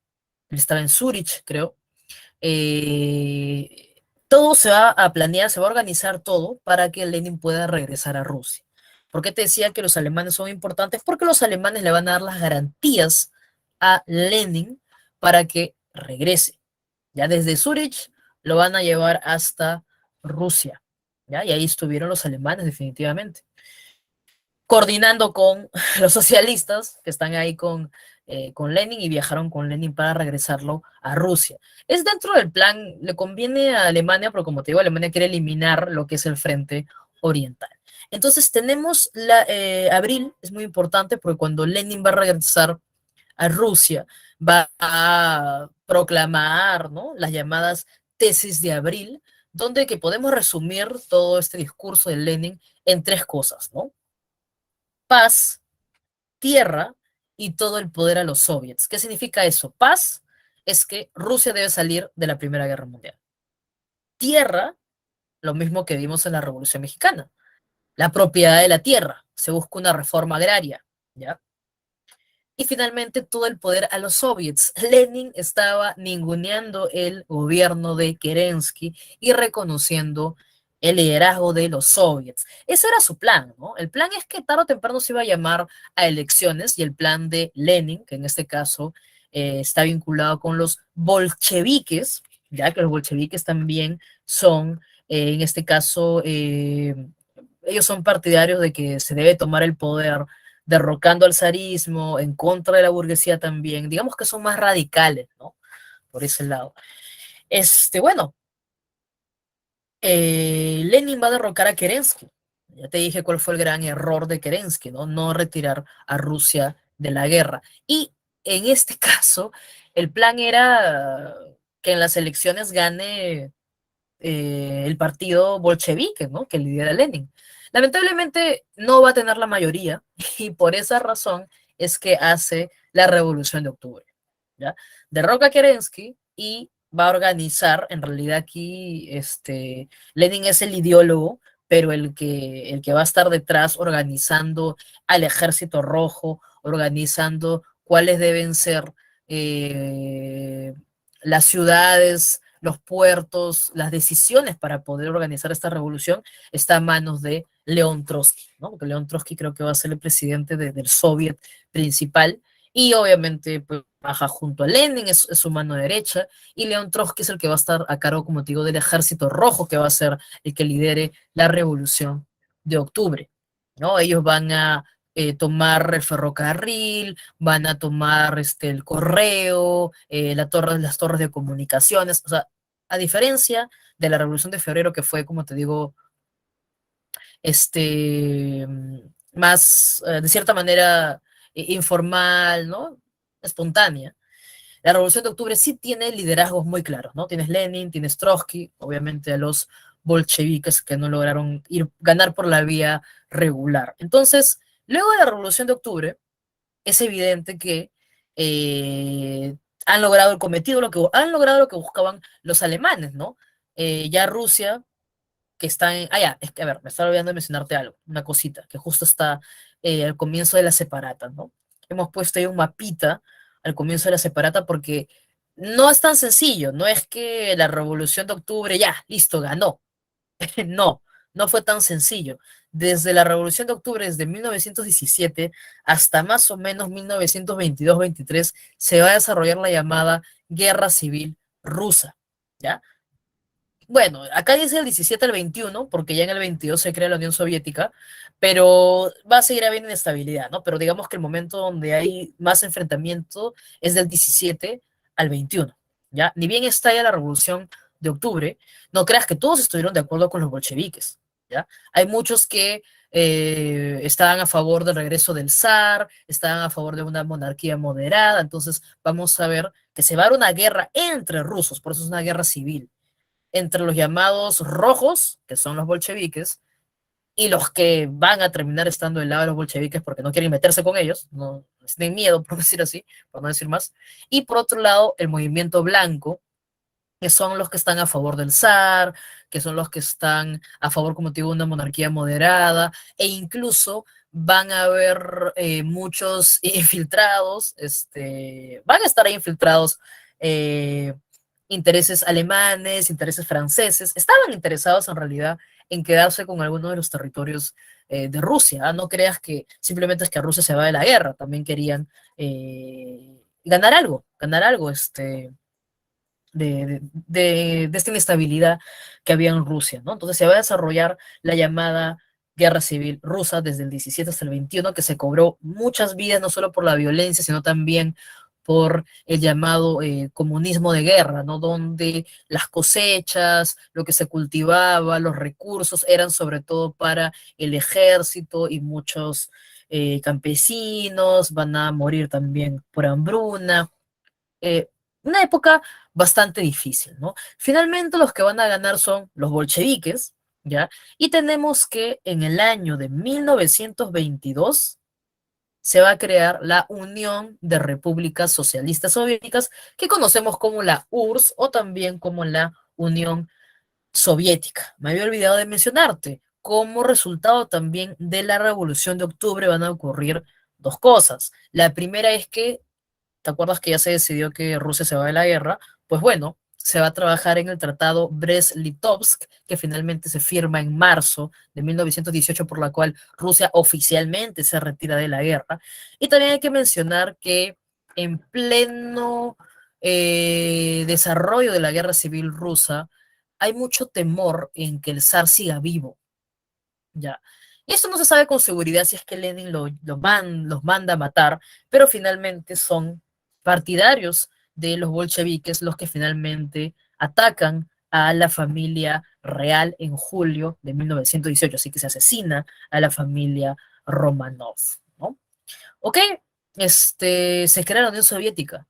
Él estaba en Zurich, creo, todo se va a planear, se va a organizar todo para que Lenin pueda regresar a Rusia. ¿Por qué te decía que los alemanes son importantes? Porque los alemanes le van a dar las garantías a Lenin para que regrese. Ya desde Zurich lo van a llevar hasta Rusia. ¿Ya? Y ahí estuvieron los alemanes definitivamente coordinando con los socialistas que están ahí con Lenin y viajaron con Lenin para regresarlo a Rusia. Es dentro del plan, le conviene a Alemania, pero como te digo, Alemania quiere eliminar lo que es el frente oriental. Entonces tenemos abril, es muy importante porque cuando Lenin va a regresar a Rusia, va a proclamar, ¿no? Las llamadas tesis de abril, donde que podemos resumir todo este discurso de Lenin en tres cosas, ¿no? Paz, tierra y todo el poder a los soviets. ¿Qué significa eso? Paz es que Rusia debe salir de la Primera Guerra Mundial. Tierra, lo mismo que vimos en la Revolución Mexicana. La propiedad de la tierra. Se busca una reforma agraria. ¿Ya? Y finalmente todo el poder a los soviets. Lenin estaba ninguneando el gobierno de Kerensky y reconociendo el liderazgo de los soviets. Ese era su plan, ¿no? El plan es que tarde o temprano se iba a llamar a elecciones y el plan de Lenin, que en este caso está vinculado con los bolcheviques, ya que los bolcheviques también son, en este caso, ellos son partidarios de que se debe tomar el poder derrocando al zarismo, en contra de la burguesía también, digamos que son más radicales, ¿no? Por ese lado. Bueno, Lenin va a derrocar a Kerensky. Ya te dije cuál fue el gran error de Kerensky, ¿no? No retirar a Rusia de la guerra. Y en este caso, el plan era que en las elecciones gane el partido bolchevique, ¿no? Que lidera Lenin. Lamentablemente no va a tener la mayoría y por esa razón es que hace la Revolución de Octubre, ¿ya? Derroca a Kerensky y va a organizar, en realidad aquí Lenin es el ideólogo, pero el que va a estar detrás organizando al Ejército Rojo, organizando cuáles deben ser eh, las ciudades, los puertos, las decisiones para poder organizar esta revolución está en manos de León Trotsky, ¿no? Porque León Trotsky creo que va a ser el presidente del soviet principal y obviamente pues, baja junto a Lenin, es su mano derecha, y León Trotsky es el que va a estar a cargo, como te digo, del ejército rojo, que va a ser el que lidere la revolución de octubre, ¿no? Ellos van a tomar el ferrocarril, van a tomar el correo, las torres de comunicaciones, o sea, a diferencia de la Revolución de Febrero, que fue, como te digo, este, más, de cierta manera, informal, ¿no? Espontánea. La Revolución de Octubre sí tiene liderazgos muy claros, ¿no? Tienes Lenin, tienes Trotsky, obviamente a los bolcheviques que no lograron ganar por la vía regular. Entonces, luego de la Revolución de Octubre, es evidente que eh, han logrado el cometido, han logrado lo que buscaban los alemanes, ¿no? Ya Rusia, que está en... Ah, ya, es que, a ver, me estaba olvidando de mencionarte algo, una cosita, que justo está al comienzo de la separata, ¿no? Hemos puesto ahí un mapita al comienzo de la separata porque no es tan sencillo, no es que la Revolución de Octubre, ya, listo, ganó. No, no fue tan sencillo. Desde la Revolución de Octubre, desde 1917 hasta más o menos 1922-23, se va a desarrollar la llamada Guerra Civil Rusa, ¿ya? Bueno, acá dice el 17 al 21, porque ya en el 22 se crea la Unión Soviética, pero va a seguir habiendo inestabilidad, ¿no? Pero digamos que el momento donde hay más enfrentamiento es del 17 al 21, ¿ya? Ni bien estalla la Revolución de Octubre, no creas que todos estuvieron de acuerdo con los bolcheviques, ¿ya? Hay muchos que estaban a favor del regreso del zar, estaban a favor de una monarquía moderada, entonces vamos a ver que se va a dar una guerra entre rusos, por eso es una guerra civil entre los llamados rojos, que son los bolcheviques, y los que van a terminar estando del lado de los bolcheviques porque no quieren meterse con ellos, no tienen miedo, por decir así, por no decir más. Y por otro lado, el movimiento blanco, que son los que están a favor del zar, que son los que están a favor, como te digo, de una monarquía moderada, e incluso van a haber muchos infiltrados, van a estar ahí infiltrados eh, intereses alemanes, intereses franceses, estaban interesados en realidad en quedarse con algunos de los territorios de Rusia. ¿Ah? No creas que simplemente es que Rusia se va de la guerra, también querían ganar algo, de esta inestabilidad que había en Rusia, ¿no? Entonces se va a desarrollar la llamada Guerra Civil Rusa desde el 17 hasta el 21, que se cobró muchas vidas, no solo por la violencia, sino también por el llamado comunismo de guerra, ¿no? Donde las cosechas, lo que se cultivaba, los recursos eran sobre todo para el ejército y muchos campesinos van a morir también por hambruna. Eh, una época bastante difícil, ¿no? Finalmente los que van a ganar son los bolcheviques, ¿ya? Y tenemos que en el año de 1922 se va a crear la Unión de Repúblicas Socialistas Soviéticas, que conocemos como la URSS o también como la Unión Soviética. Me había olvidado de mencionarte, como resultado también de la Revolución de Octubre van a ocurrir dos cosas. La primera es que ¿te acuerdas que ya se decidió que Rusia se va de la guerra? Pues bueno, se va a trabajar en el tratado Brest-Litovsk, que finalmente se firma en marzo de 1918, por la cual Rusia oficialmente se retira de la guerra. Y también hay que mencionar que en pleno desarrollo de la guerra civil rusa, hay mucho temor en que el zar siga vivo, ¿ya? Y esto no se sabe con seguridad si es que Lenin los manda a matar, pero finalmente son partidarios de los bolcheviques los que finalmente atacan a la familia real en julio de 1918, así que se asesina a la familia Romanov, ¿no? Ok, se crea la Unión Soviética.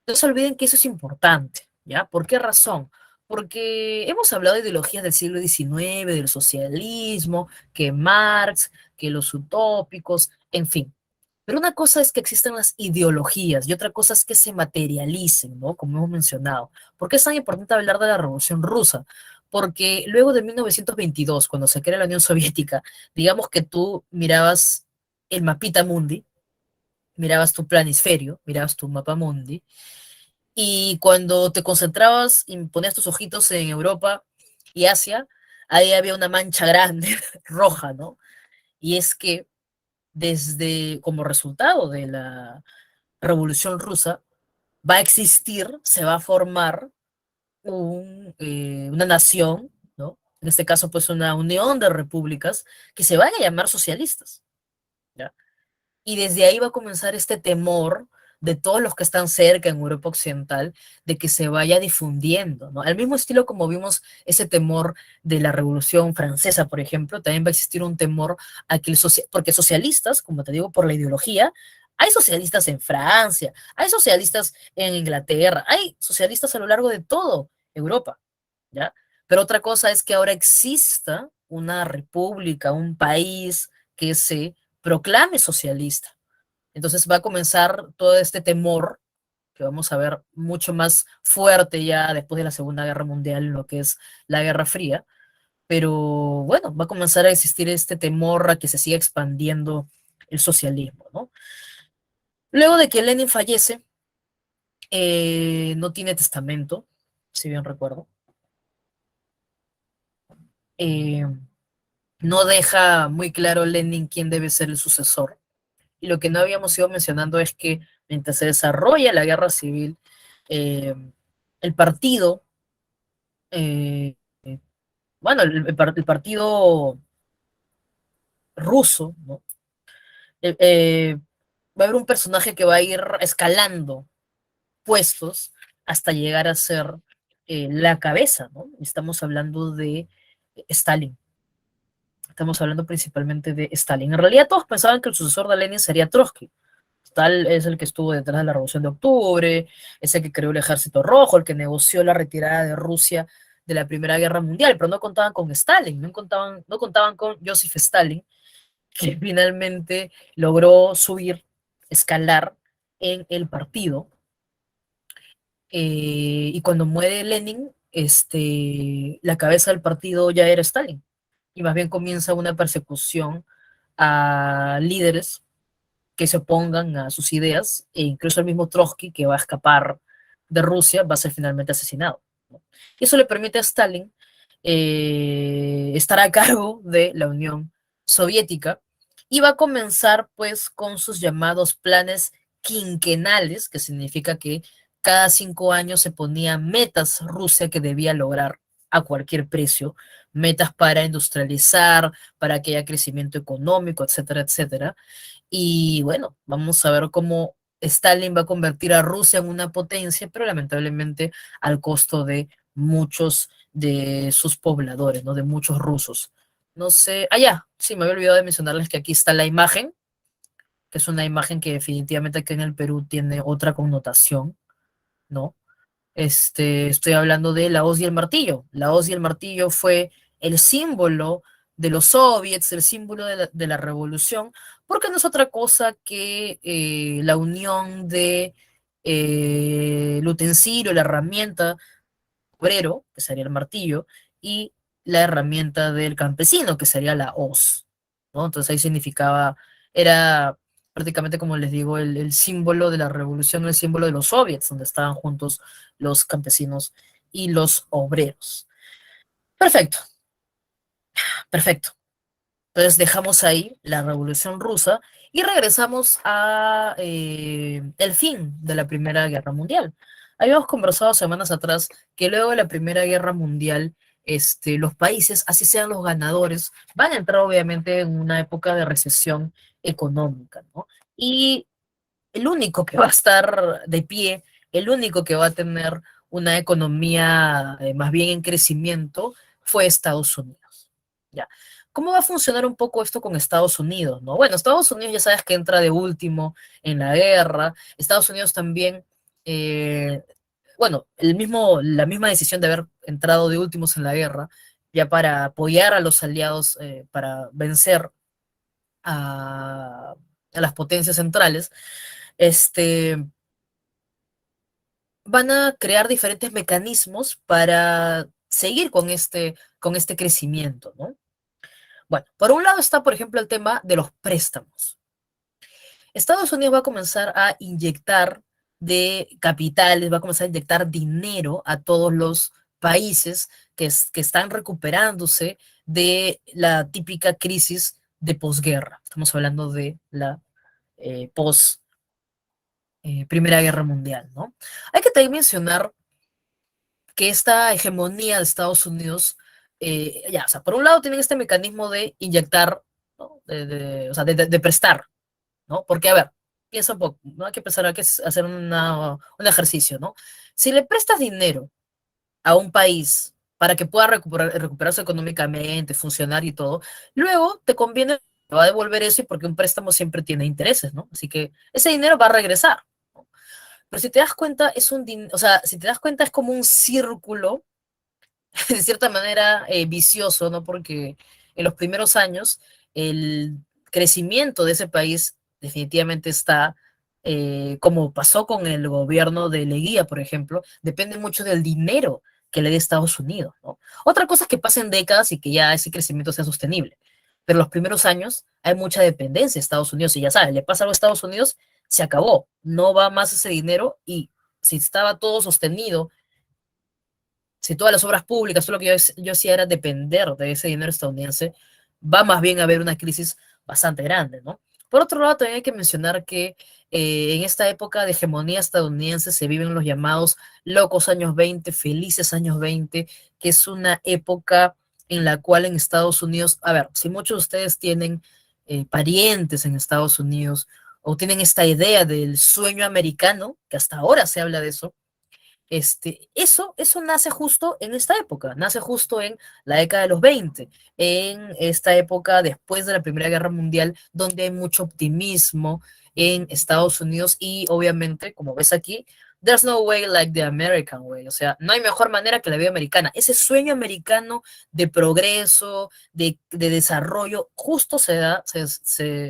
No se olviden que eso es importante, ¿ya? ¿Por qué razón? Porque hemos hablado de ideologías del siglo XIX, del socialismo, que Marx, que los utópicos, en fin. Pero una cosa es que existan las ideologías y otra cosa es que se materialicen, ¿no? Como hemos mencionado. ¿Por qué es tan importante hablar de la Revolución Rusa? Porque luego de 1922, cuando se crea la Unión Soviética, digamos que tú mirabas el mapita mundi, mirabas tu planisferio, mirabas tu mapa mundi, y cuando te concentrabas y ponías tus ojitos en Europa y Asia, ahí había una mancha grande, roja, ¿no? Y es que desde, como resultado de la Revolución Rusa, va a existir, se va a formar una nación, ¿no? En este caso, pues una unión de repúblicas que se van a llamar socialistas, ¿ya? Y desde ahí va a comenzar este temor de todos los que están cerca en Europa Occidental de que se vaya difundiendo, ¿no? Al mismo estilo como vimos ese temor de la Revolución Francesa, por ejemplo, también va a existir un temor a que porque socialistas, como te digo, por la ideología, hay socialistas en Francia, hay socialistas en Inglaterra, hay socialistas a lo largo de todo Europa, ¿ya? Pero otra cosa es que ahora exista una república, un país que se proclame socialista. Entonces va a comenzar todo este temor que vamos a ver mucho más fuerte ya después de la Segunda Guerra Mundial, lo que es la Guerra Fría. Pero bueno, va a comenzar a existir este temor a que se siga expandiendo el socialismo, ¿no? Luego de que Lenin fallece, no tiene testamento, si bien recuerdo. Eh, no deja muy claro Lenin quién debe ser el sucesor. Y lo que no habíamos ido mencionando es que mientras se desarrolla la guerra civil, eh, el partido, eh, bueno, el partido ruso, ¿no? Eh, eh, va a haber un personaje que va a ir escalando puestos hasta llegar a ser la cabeza, ¿no? Estamos hablando de Stalin. Estamos hablando principalmente de Stalin. En realidad todos pensaban que el sucesor de Lenin sería Trotsky. Tal es el que estuvo detrás de la Revolución de Octubre, es el que creó el Ejército Rojo, el que negoció la retirada de Rusia de la Primera Guerra Mundial, pero no contaban con Stalin, no contaban con Joseph Stalin, que finalmente logró subir, escalar en el partido. Y cuando muere Lenin, la cabeza del partido ya era Stalin. Y más bien comienza una persecución a líderes que se opongan a sus ideas, e incluso el mismo Trotsky, que va a escapar de Rusia, va a ser finalmente asesinado, ¿no? Y eso le permite a Stalin estar a cargo de la Unión Soviética y va a comenzar pues con sus llamados planes quinquenales, que significa que cada 5 años se ponía metas Rusia que debía lograr a cualquier precio, metas para industrializar, para que haya crecimiento económico, etcétera, etcétera. Y bueno, vamos a ver cómo Stalin va a convertir a Rusia en una potencia, pero lamentablemente al costo de muchos de sus pobladores, ¿no? De muchos rusos. No sé, ya, sí, me había olvidado de mencionarles que aquí está la imagen, que es una imagen que definitivamente aquí en el Perú tiene otra connotación, ¿no? Estoy hablando de la hoz y el martillo. La hoz y el martillo fue el símbolo de los soviets, el símbolo de la revolución, porque no es otra cosa que la unión de el utensilio, la herramienta obrero, que sería el martillo, y la herramienta del campesino, que sería la hoz, ¿no? Entonces ahí significaba, era prácticamente como les digo, el símbolo de la revolución, el símbolo de los soviets, donde estaban juntos los campesinos y los obreros. Perfecto, perfecto. Entonces dejamos ahí la Revolución Rusa y regresamos a el fin de la Primera Guerra Mundial. Habíamos conversado semanas atrás que luego de la Primera Guerra Mundial, los países, así sean los ganadores, van a entrar obviamente en una época de recesión económica, ¿no? Y el único que va a estar de pie, el único que va a tener una economía más bien en crecimiento fue Estados Unidos. ¿Ya? ¿Cómo va a funcionar un poco esto con Estados Unidos? ¿No? Bueno, Estados Unidos ya sabes que entra de último en la guerra. Estados Unidos también, eh, bueno, la misma decisión de haber entrado de últimos en la guerra, ya para apoyar a los aliados, para vencer a las potencias centrales, este, van a crear diferentes mecanismos para seguir con este crecimiento, ¿no? Bueno, por un lado está, por ejemplo, el tema de los préstamos. Estados Unidos va a comenzar a inyectar de capitales, va a comenzar a inyectar dinero a todos los países que están recuperándose de la típica crisis de posguerra. Estamos hablando de la pos Primera Guerra Mundial, ¿no? Hay que también mencionar que esta hegemonía de Estados Unidos, ya, o sea, por un lado tienen este mecanismo de inyectar, ¿no? O sea, de prestar, ¿no? Porque, a ver, piensa un poco, ¿no? Hay que pensar, hay que hacer un ejercicio, ¿no? Si le prestas dinero a un país para que pueda recuperarse económicamente, funcionar y todo, luego te conviene, te va a devolver eso y porque un préstamo siempre tiene intereses, ¿no? Así que ese dinero va a regresar, ¿no? Pero si te das cuenta, o sea, si te das cuenta es como un círculo de cierta manera vicioso, ¿no? Porque en los primeros años el crecimiento de ese país definitivamente está, como pasó con el gobierno de Leguía, por ejemplo, depende mucho del dinero que le dé Estados Unidos, ¿no? Otra cosa es que pasen décadas y que ya ese crecimiento sea sostenible, pero los primeros años hay mucha dependencia de Estados Unidos y ya sabes, le pasa algo a Estados Unidos, se acabó, no va más ese dinero y si estaba todo sostenido, si todas las obras públicas, todo lo que yo hacía era depender de ese dinero estadounidense, va más bien a haber una crisis bastante grande, ¿no? Por otro lado, también hay que mencionar que en esta época de hegemonía estadounidense se viven los llamados locos años 20, felices años 20, que es una época en la cual en Estados Unidos, a ver, si muchos de ustedes tienen parientes en Estados Unidos o tienen esta idea del sueño americano, que hasta ahora se habla de eso, eso nace justo en esta época, nace justo en la década de los 20, en esta época después de la Primera Guerra Mundial, donde hay mucho optimismo en Estados Unidos y obviamente, como ves aquí, there's no way like the American way, o sea, no hay mejor manera que la vida americana. Ese sueño americano de progreso, de desarrollo, justo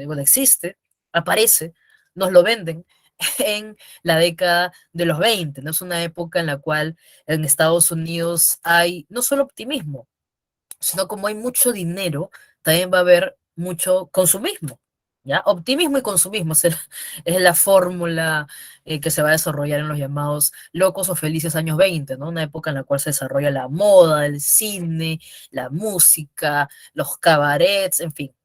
bueno, existe, aparece, nos lo venden en la década de los 20, ¿no? Es una época en la cual en Estados Unidos hay no solo optimismo, sino como hay mucho dinero, también va a haber mucho consumismo, ¿ya? Optimismo y consumismo es la fórmula que se va a desarrollar en los llamados locos o felices años 20, ¿no? Una época en la cual se desarrolla la moda, el cine, la música, los cabarets, en fin,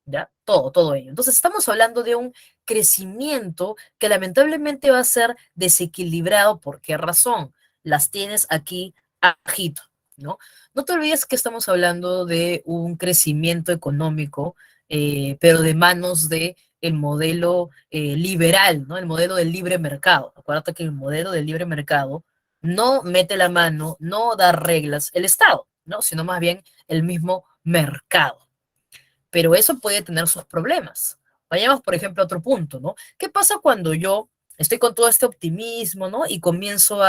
¿ya? Todo ello. Entonces estamos hablando de un crecimiento que lamentablemente va a ser desequilibrado. ¿Por qué razón? Las tienes aquí abajito, ¿no? No te olvides que estamos hablando de un crecimiento económico, pero de manos de el modelo liberal, ¿no? El modelo del libre mercado. Acuérdate que el modelo del libre mercado no mete la mano, no da reglas el Estado, ¿no? Sino más bien el mismo mercado, pero eso puede tener sus problemas. Vayamos, por ejemplo, a otro punto, ¿no? ¿Qué pasa cuando yo estoy con todo este optimismo, ¿no? Y comienzo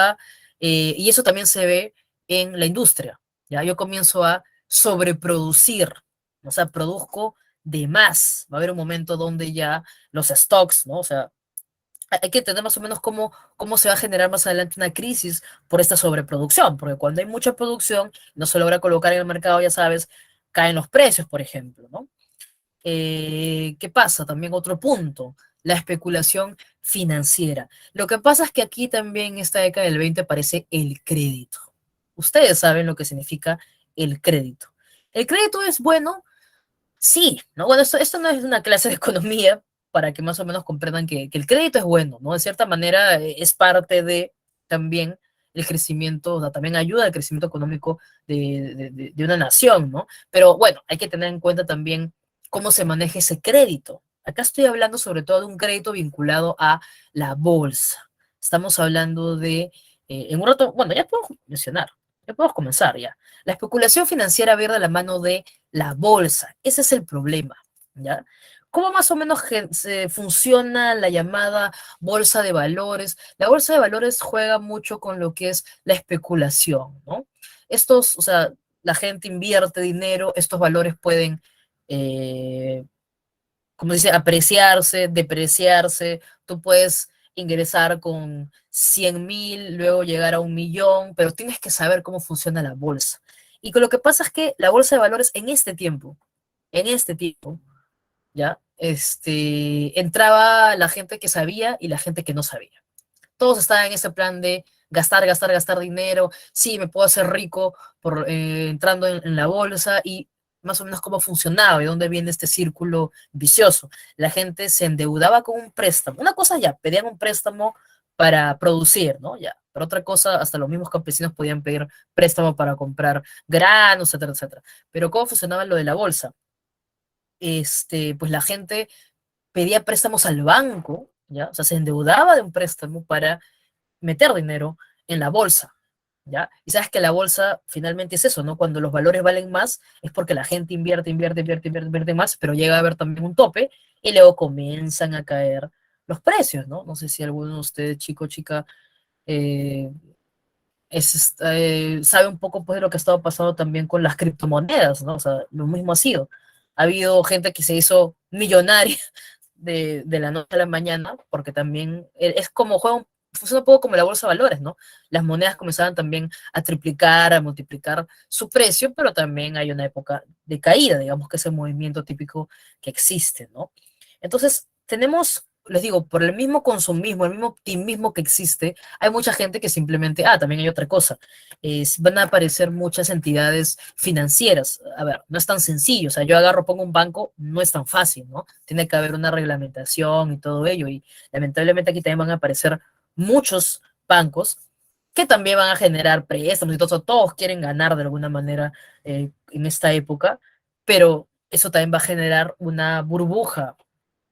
y eso también se ve en la industria, ¿ya? Yo comienzo a sobreproducir, o sea, produzco de más. Va a haber un momento donde ya los stocks, ¿no? O sea, hay que entender más o menos cómo se va a generar más adelante una crisis por esta sobreproducción, porque cuando hay mucha producción, no se logra colocar en el mercado, ya sabes, caen los precios, por ejemplo, ¿no? ¿Qué pasa? También otro punto, la especulación financiera. Lo que pasa es que aquí también en esta década del 20 aparece el crédito. ustedes saben lo que significa el crédito. ¿El crédito es bueno? Sí, ¿no? Bueno, esto no es una clase de economía para que más o menos comprendan que el crédito es bueno, ¿no? De cierta manera es parte de también el crecimiento, o sea, también ayuda al crecimiento económico de una nación, ¿no? Pero bueno, hay que tener en cuenta también cómo se maneja ese crédito. Acá estoy hablando sobre todo de un crédito vinculado a la bolsa. Estamos hablando de, en un rato, bueno, ya puedo mencionar, ya podemos comenzar ya. La especulación financiera viene de la mano de la bolsa. Ese es el problema, ¿ya? ¿Cómo más o menos se funciona la llamada bolsa de valores? La bolsa de valores juega mucho con lo que es la especulación, ¿no? Estos, o sea, la gente invierte dinero, estos valores pueden, eh, como dice, apreciarse, depreciarse, tú puedes ingresar con 100.000, luego llegar a 1 millón, pero tienes que saber cómo funciona la bolsa. Y con lo que pasa es que la bolsa de valores en este tiempo, ¿ya? Entraba la gente que sabía y la gente que no sabía. Todos estaban en ese plan de gastar, gastar, gastar dinero. Sí, me puedo hacer rico entrando en la bolsa y más o menos cómo funcionaba y dónde viene este círculo vicioso. La gente se endeudaba con un préstamo. Una cosa ya, pedían un préstamo para producir, ¿no? Ya. Pero otra cosa, hasta los mismos campesinos podían pedir préstamo para comprar granos, etcétera, etcétera. Pero ¿cómo funcionaba lo de la bolsa? Pues la gente pedía préstamos al banco, ¿ya? O sea, se endeudaba de un préstamo para meter dinero en la bolsa, ¿ya? Y sabes que la bolsa finalmente es eso, ¿no? Cuando los valores valen más es porque la gente invierte, invierte, invierte, invierte, invierte más, pero llega a haber también un tope y luego comienzan a caer los precios, ¿no? No sé si alguno de ustedes, chico o chica, eh, sabe un poco pues de lo que ha estado pasando también con las criptomonedas, ¿no? O sea, lo mismo ha sido. Ha habido gente que se hizo millonaria de la noche a la mañana, porque también es como funciona un poco como la bolsa de valores, ¿no? Las monedas comenzaban también a triplicar, a multiplicar su precio, pero también hay una época de caída, digamos que es el movimiento típico que existe, ¿no? Entonces, tenemos, les digo, por el mismo consumismo, el mismo optimismo que existe, hay mucha gente que simplemente, también hay otra cosa, van a aparecer muchas entidades financieras. A ver, no es tan sencillo, o sea, yo agarro, pongo un banco, no es tan fácil, ¿no? Tiene que haber una reglamentación y todo ello, y lamentablemente aquí también van a aparecer muchos bancos que también van a generar préstamos y todo, todos quieren ganar de alguna manera en esta época, pero eso también va a generar una burbuja,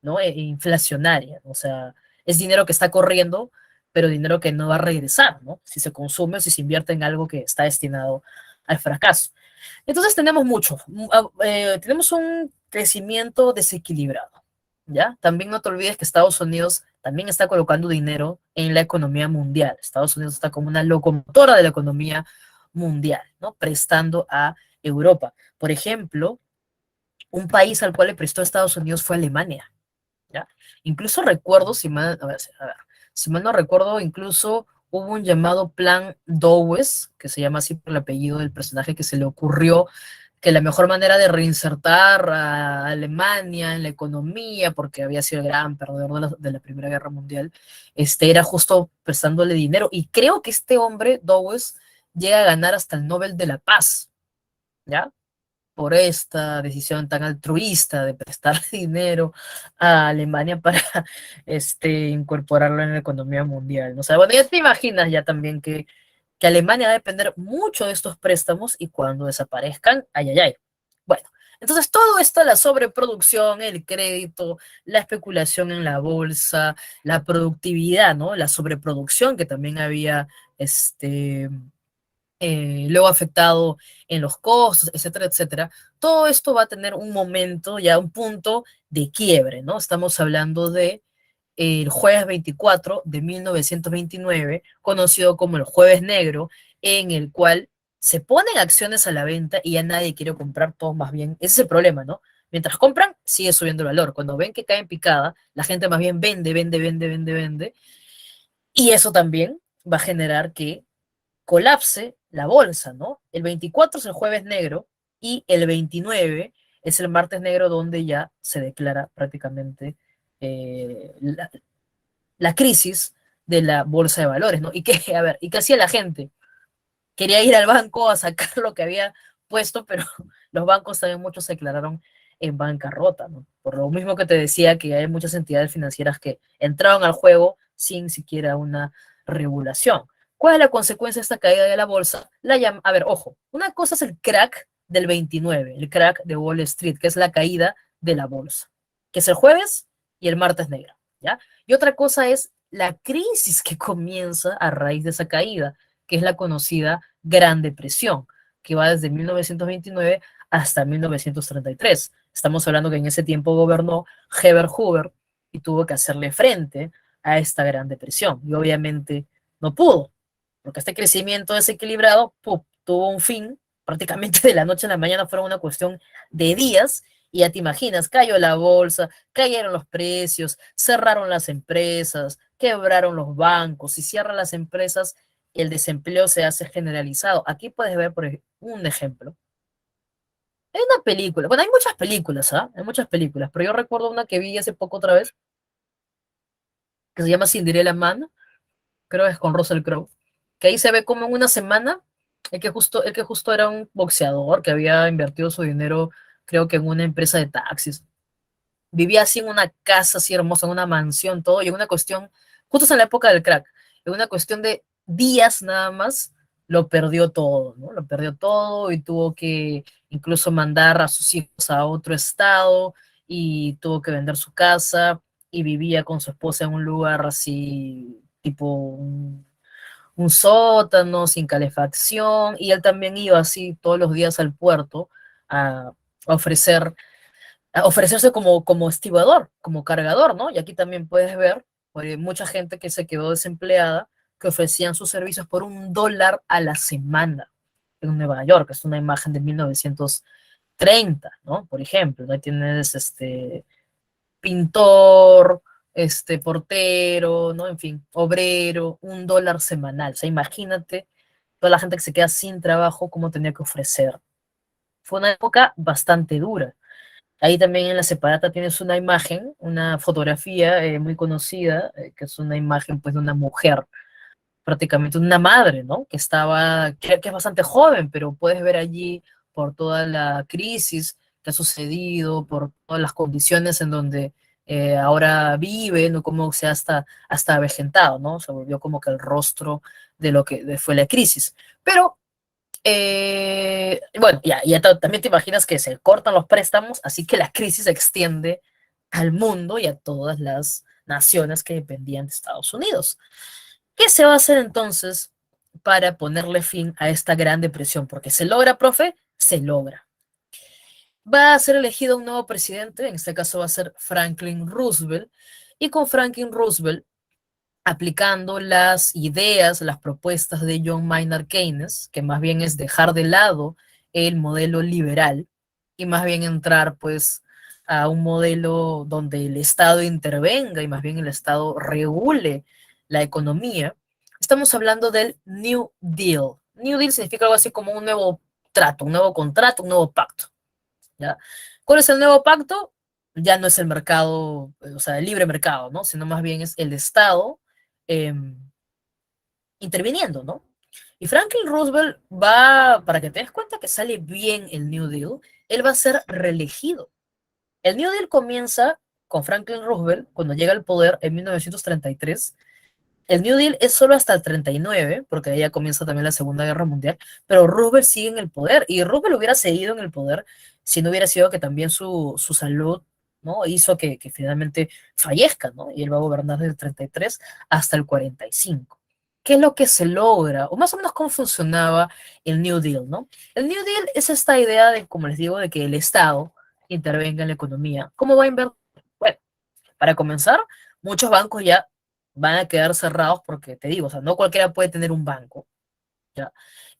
¿no? Inflacionaria, o sea, es dinero que está corriendo, pero dinero que no va a regresar, ¿no? Si se consume o si se invierte en algo que está destinado al fracaso. Entonces tenemos mucho, tenemos un crecimiento desequilibrado, ¿ya? También no te olvides que Estados Unidos también está colocando dinero en la economía mundial. Estados Unidos está como una locomotora de la economía mundial, ¿no? Prestando a Europa. Por ejemplo, un país al cual le prestó Estados Unidos fue Alemania, ¿ya? Incluso recuerdo, si mal no recuerdo, incluso hubo un llamado Plan Dowes, que se llama así por el apellido del personaje que se le ocurrió que la mejor manera de reinsertar a Alemania en la economía, porque había sido el gran perdedor de la Primera Guerra Mundial, era justo prestándole dinero. Y creo que este hombre, Dowes, llega a ganar hasta el Nobel de la Paz, ¿ya? Por esta decisión tan altruista de prestar dinero a Alemania para incorporarlo en la economía mundial, ¿no? O sea, bueno, ya te imaginas ya también que Alemania va a depender mucho de estos préstamos y cuando desaparezcan, ay, ay, ay. Bueno, entonces todo esto, la sobreproducción, el crédito, la especulación en la bolsa, la productividad, ¿no? La sobreproducción que también había, luego afectado en los costos, etcétera, etcétera. Todo esto va a tener un momento, ya un punto de quiebre, ¿no? Estamos hablando de el jueves 24 de 1929, conocido como el Jueves Negro, en el cual se ponen acciones a la venta y ya nadie quiere comprar, todos más bien. Ese es el problema, ¿no? Mientras compran, sigue subiendo el valor. Cuando ven que cae en picada, la gente más bien vende, vende, vende, vende, vende. Y eso también va a generar que colapse la bolsa, ¿no? El 24 es el jueves negro y el 29 es el martes negro donde ya se declara prácticamente la crisis de la bolsa de valores, ¿no? Y que, a ver, ¿y qué hacía la gente? quería ir al banco a sacar lo que había puesto, pero los bancos también muchos se declararon en bancarrota, ¿no? Por lo mismo que te decía que hay muchas entidades financieras que entraron al juego sin siquiera una regulación. ¿Cuál es la consecuencia de esta caída de la bolsa? A ver, ojo, una cosa es el crack del 29, el crack de Wall Street, que es la caída de la bolsa, que es el jueves y el martes negro, ¿ya? Y otra cosa es la crisis que comienza a raíz de esa caída, que es la conocida Gran Depresión, que va desde 1929 hasta 1933. Estamos hablando que en ese tiempo gobernó Herbert Hoover y tuvo que hacerle frente a esta Gran Depresión. Y obviamente no pudo, porque este crecimiento desequilibrado tuvo un fin prácticamente de la noche a la mañana, fueron una cuestión de días, y ya te imaginas, cayó la bolsa, cayeron los precios, cerraron las empresas, quebraron los bancos, si cierran las empresas, el desempleo se hace generalizado. Aquí puedes ver por ejemplo, un ejemplo. Hay una película, bueno, hay muchas películas, ¿ah? Hay muchas películas, pero yo recuerdo una que vi hace poco otra vez, que se llama Cinderella Man, creo que es con Russell Crowe, que ahí se ve como en una semana el que justo era un boxeador que había invertido su dinero, creo que en una empresa de taxis. Vivía así en una casa así hermosa, en una mansión, todo, y en una cuestión, justo en la época del crack, en una cuestión de días nada más, lo perdió todo, ¿no? Lo perdió todo y tuvo que incluso mandar a sus hijos a otro estado y tuvo que vender su casa y vivía con su esposa en un lugar así, tipo un sótano, sin calefacción, y él también iba así todos los días al puerto a, a ofrecer a ofrecerse como estibador, como cargador, ¿no? Y aquí también puedes ver mucha gente que se quedó desempleada, que ofrecían sus servicios por $1 a la semana en Nueva York. Es una imagen de 1930, ¿no? Por ejemplo, ¿no? Ahí tienes pintor, portero, ¿no? En fin, obrero, $1 semanal. O sea, imagínate toda la gente que se queda sin trabajo, cómo tenía que ofrecer. Fue una época bastante dura. Ahí también en la separata tienes una imagen, una fotografía muy conocida, que es una imagen pues de una mujer, prácticamente una madre, ¿no? Que es bastante joven, pero puedes ver allí por toda la crisis que ha sucedido, por todas las condiciones en donde ahora vive, ¿no? Cómo se ha hasta avejentado, ¿no? Se volvió como que el rostro de lo que fue la crisis. Pero bueno, también te imaginas que se cortan los préstamos, así que la crisis se extiende al mundo y a todas las naciones que dependían de Estados Unidos. ¿Qué se va a hacer entonces para ponerle fin a esta gran depresión? Porque se logra, profe, se logra. Va a ser elegido un nuevo presidente, en este caso va a ser Franklin Roosevelt, y con Franklin Roosevelt aplicando las ideas, las propuestas de John Maynard Keynes, que más bien es dejar de lado el modelo liberal y más bien entrar pues a un modelo donde el Estado intervenga y más bien el Estado regule la economía. Estamos hablando del New Deal. New Deal significa algo así como un nuevo trato, un nuevo contrato, un nuevo pacto. ¿Ya? ¿Cuál es el nuevo pacto? Ya no es el mercado, o sea, el libre mercado, ¿no? Sino más bien es el Estado eh, interviniendo, ¿no? Y Franklin Roosevelt va, para que te des cuenta que sale bien el New Deal, él va a ser reelegido. El New Deal comienza con Franklin Roosevelt cuando llega al poder en 1933. El New Deal es solo hasta el 39, porque ahí ya comienza también la Segunda Guerra Mundial, pero Roosevelt sigue en el poder, y Roosevelt hubiera seguido en el poder si no hubiera sido que también su salud, ¿no? Hizo que finalmente fallezca, ¿no? Y él va a gobernar desde el 33 hasta el 45. ¿Qué es lo que se logra? O más o menos cómo funcionaba el New Deal, ¿no? El New Deal es esta idea de, como les digo, de que el Estado intervenga en la economía. ¿Cómo va a invertir? Bueno, para comenzar, muchos bancos ya van a quedar cerrados porque, te digo, o sea, no cualquiera puede tener un banco, ¿ya?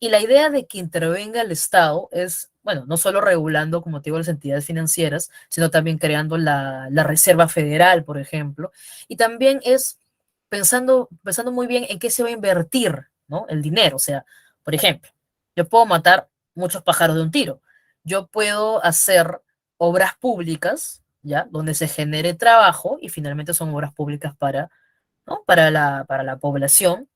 Y la idea de que intervenga el Estado es, bueno, no solo regulando, como te digo, las entidades financieras, sino también creando la Reserva Federal, por ejemplo, y también es pensando muy bien en qué se va a invertir, ¿no? El dinero, o sea, por ejemplo, yo puedo matar muchos pájaros de un tiro, yo puedo hacer obras públicas, ¿ya? Donde se genere trabajo y finalmente son obras públicas para, ¿no? Para la población,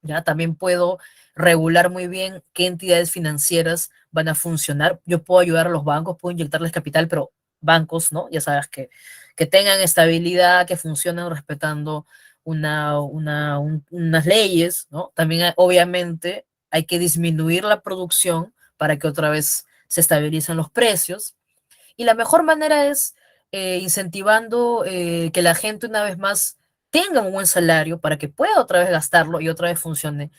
¿ya? También puedo regular muy bien qué entidades financieras van a funcionar. Yo puedo ayudar a los bancos, puedo inyectarles capital, pero bancos, ¿no? Ya sabes que tengan estabilidad, que funcionen respetando unas leyes, ¿no? También obviamente hay que disminuir la producción para que otra vez se estabilicen los precios. Y la mejor manera es incentivando que la gente una vez más tenga un buen salario para que pueda otra vez gastarlo y otra vez funcione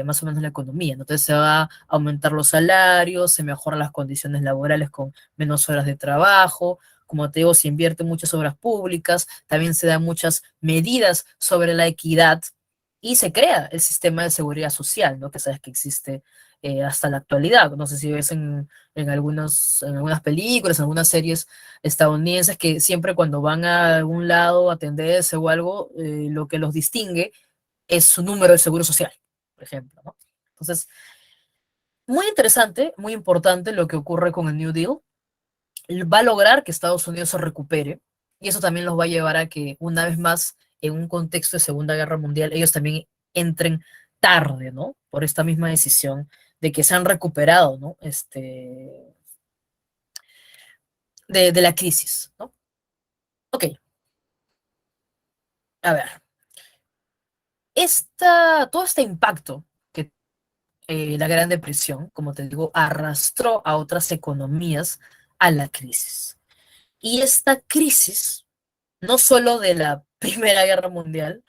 más o menos la economía, ¿no? Entonces se va a aumentar los salarios, se mejoran las condiciones laborales con menos horas de trabajo, como te digo, se invierte en muchas obras públicas, también se dan muchas medidas sobre la equidad y se crea el sistema de seguridad social, ¿no? Que sabes que existe hasta la actualidad. No sé si ves en algunas películas, en algunas series estadounidenses que siempre cuando van a algún lado a atenderse o algo, lo que los distingue es su número de seguro social, por ejemplo, ¿no? Entonces, muy interesante, muy importante lo que ocurre con el New Deal. Va a lograr que Estados Unidos se recupere y eso también los va a llevar a que una vez más en un contexto de Segunda Guerra Mundial ellos también entren tarde, ¿no? Por esta misma decisión de que se han recuperado, ¿no? De la crisis, ¿no? Ok, a ver, todo este impacto que la Gran Depresión, como te digo, arrastró a otras economías a la crisis. Y esta crisis, no solo de la Primera Guerra Mundial,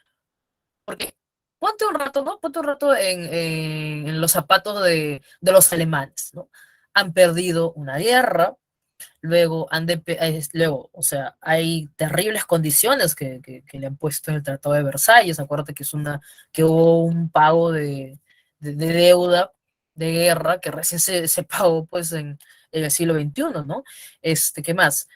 porque ponte un rato, ¿no? Ponte un rato en los zapatos de los alemanes, ¿no? Han perdido una guerra, luego, o sea, hay terribles condiciones que le han puesto en el Tratado de Versalles. Acuérdate que hubo un pago de deuda de guerra que recién se pagó pues en el siglo XXI, ¿no? ¿Qué más?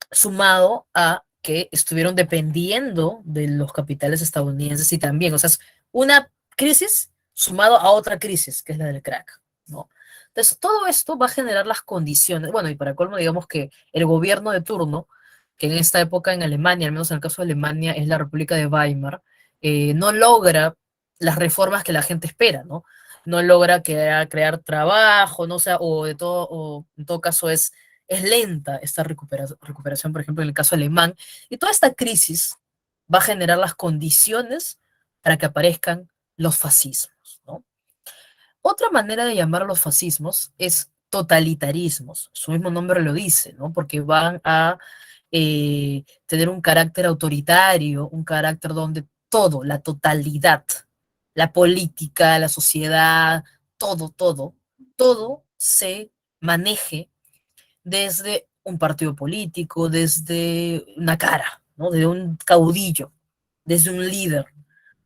Sumado a que estuvieron dependiendo de los capitales estadounidenses y también, o sea, es una crisis sumado a otra crisis, que es la del crack, ¿no? Entonces, todo esto va a generar las condiciones, bueno, y para colmo, digamos que el gobierno de turno, que en esta época en Alemania, al menos en el caso de Alemania, es la República de Weimar, no logra las reformas que la gente espera, ¿no? No logra crear trabajo, ¿no? O sea, o en todo caso es lenta esta recuperación, por ejemplo, en el caso alemán, y toda esta crisis va a generar las condiciones para que aparezcan los fascismos, ¿no? Otra manera de llamar a los fascismos es totalitarismos, su mismo nombre lo dice, ¿no? Porque van a tener un carácter autoritario, un carácter donde todo, la totalidad, la política, la sociedad, todo se maneje desde un partido político, desde una cara, ¿no? Desde un caudillo, desde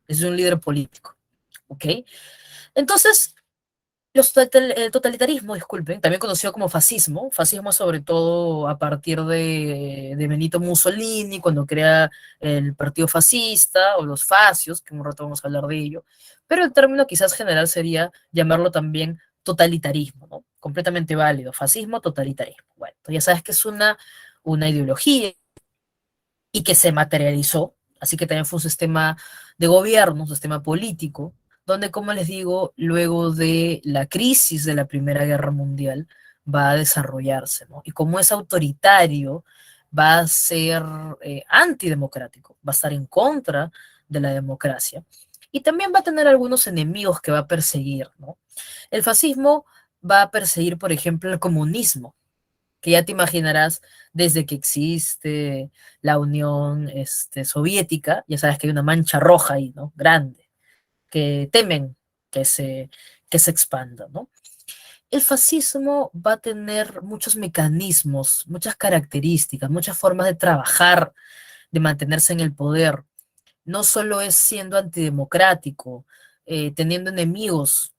desde un líder político, ¿ok? Entonces, el totalitarismo, disculpen, también conocido como fascismo sobre todo a partir de Benito Mussolini, cuando crea el partido fascista, o los fascios, que en un rato vamos a hablar de ello, pero el término quizás general sería llamarlo también totalitarismo, ¿no? Completamente válido, fascismo, totalitarismo. Bueno, pues ya sabes que es una ideología y que se materializó, así que también fue un sistema de gobierno, un sistema político, donde, como les digo, luego de la crisis de la Primera Guerra Mundial va a desarrollarse, ¿no? Y como es autoritario, va a ser antidemocrático, va a estar en contra de la democracia. Y también va a tener algunos enemigos que va a perseguir, ¿no? El fascismo va a perseguir, por ejemplo, el comunismo, que ya te imaginarás desde que existe la Unión Soviética, ya sabes que hay una mancha roja ahí, ¿no? Grande, que temen que que se expanda, ¿no? El fascismo va a tener muchos mecanismos, muchas características, muchas formas de trabajar, de mantenerse en el poder. No solo es siendo antidemocrático, teniendo enemigos,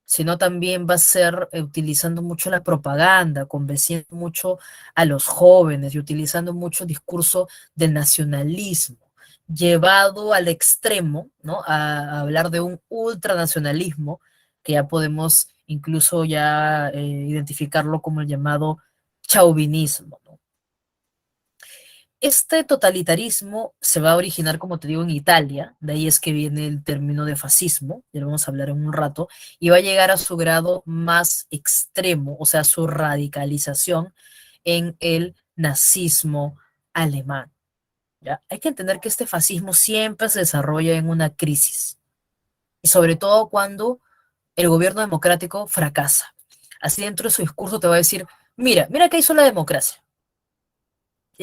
sino también va a ser utilizando mucho la propaganda, convenciendo mucho a los jóvenes y utilizando mucho el discurso del nacionalismo, llevado al extremo, ¿no? A hablar de un ultranacionalismo, que ya podemos incluso ya identificarlo como el llamado chauvinismo, ¿no? Este totalitarismo se va a originar, como te digo, en Italia, de ahí es que viene el término de fascismo, ya lo vamos a hablar en un rato, y va a llegar a su grado más extremo, o sea, su radicalización en el nazismo alemán. ¿Ya? Hay que entender que este fascismo siempre se desarrolla en una crisis, y sobre todo cuando el gobierno democrático fracasa. Así dentro de su discurso te va a decir, mira qué hizo la democracia.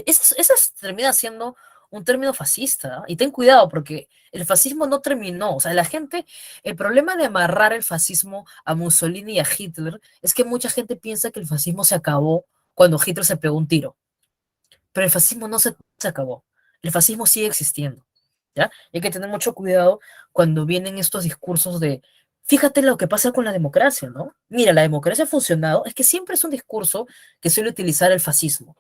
Eso termina siendo un término fascista, ¿ah? Y ten cuidado porque el fascismo no terminó. O sea, la gente, el problema de amarrar el fascismo a Mussolini y a Hitler es que mucha gente piensa que el fascismo se acabó cuando Hitler se pegó un tiro. Pero el fascismo no se acabó. El fascismo sigue existiendo. ¿Ya? Y hay que tener mucho cuidado cuando vienen estos discursos de, fíjate lo que pasa con la democracia, ¿no? Mira, la democracia ha funcionado. Es que siempre es un discurso que suele utilizar el fascismo.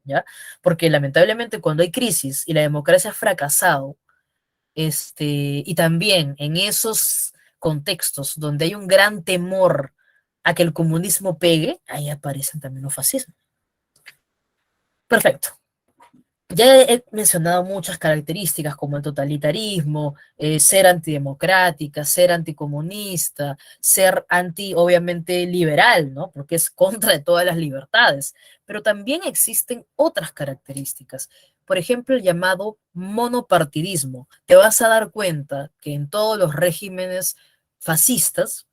¿Ya? Porque lamentablemente cuando hay crisis y la democracia ha fracasado, y también en esos contextos donde hay un gran temor a que el comunismo pegue, ahí aparecen también los fascismos. Perfecto. Ya he mencionado muchas características como el totalitarismo, ser antidemocrática, ser anticomunista, ser anti, obviamente, liberal, ¿no? Porque es contra de todas las libertades. Pero también existen otras características. Por ejemplo, el llamado monopartidismo. Te vas a dar cuenta que en todos los regímenes fascistas,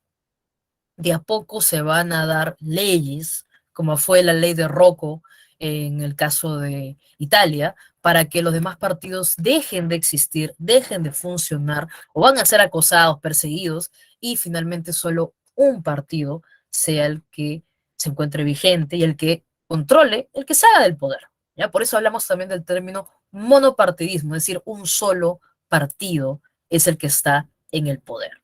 de a poco se van a dar leyes, como fue la ley de Rocco en el caso de Italia, para que los demás partidos dejen de existir, dejen de funcionar, o van a ser acosados, perseguidos, y finalmente solo un partido sea el que se encuentre vigente y el que controle, el que salga del poder. ¿Ya? Por eso hablamos también del término monopartidismo, es decir, un solo partido es el que está en el poder.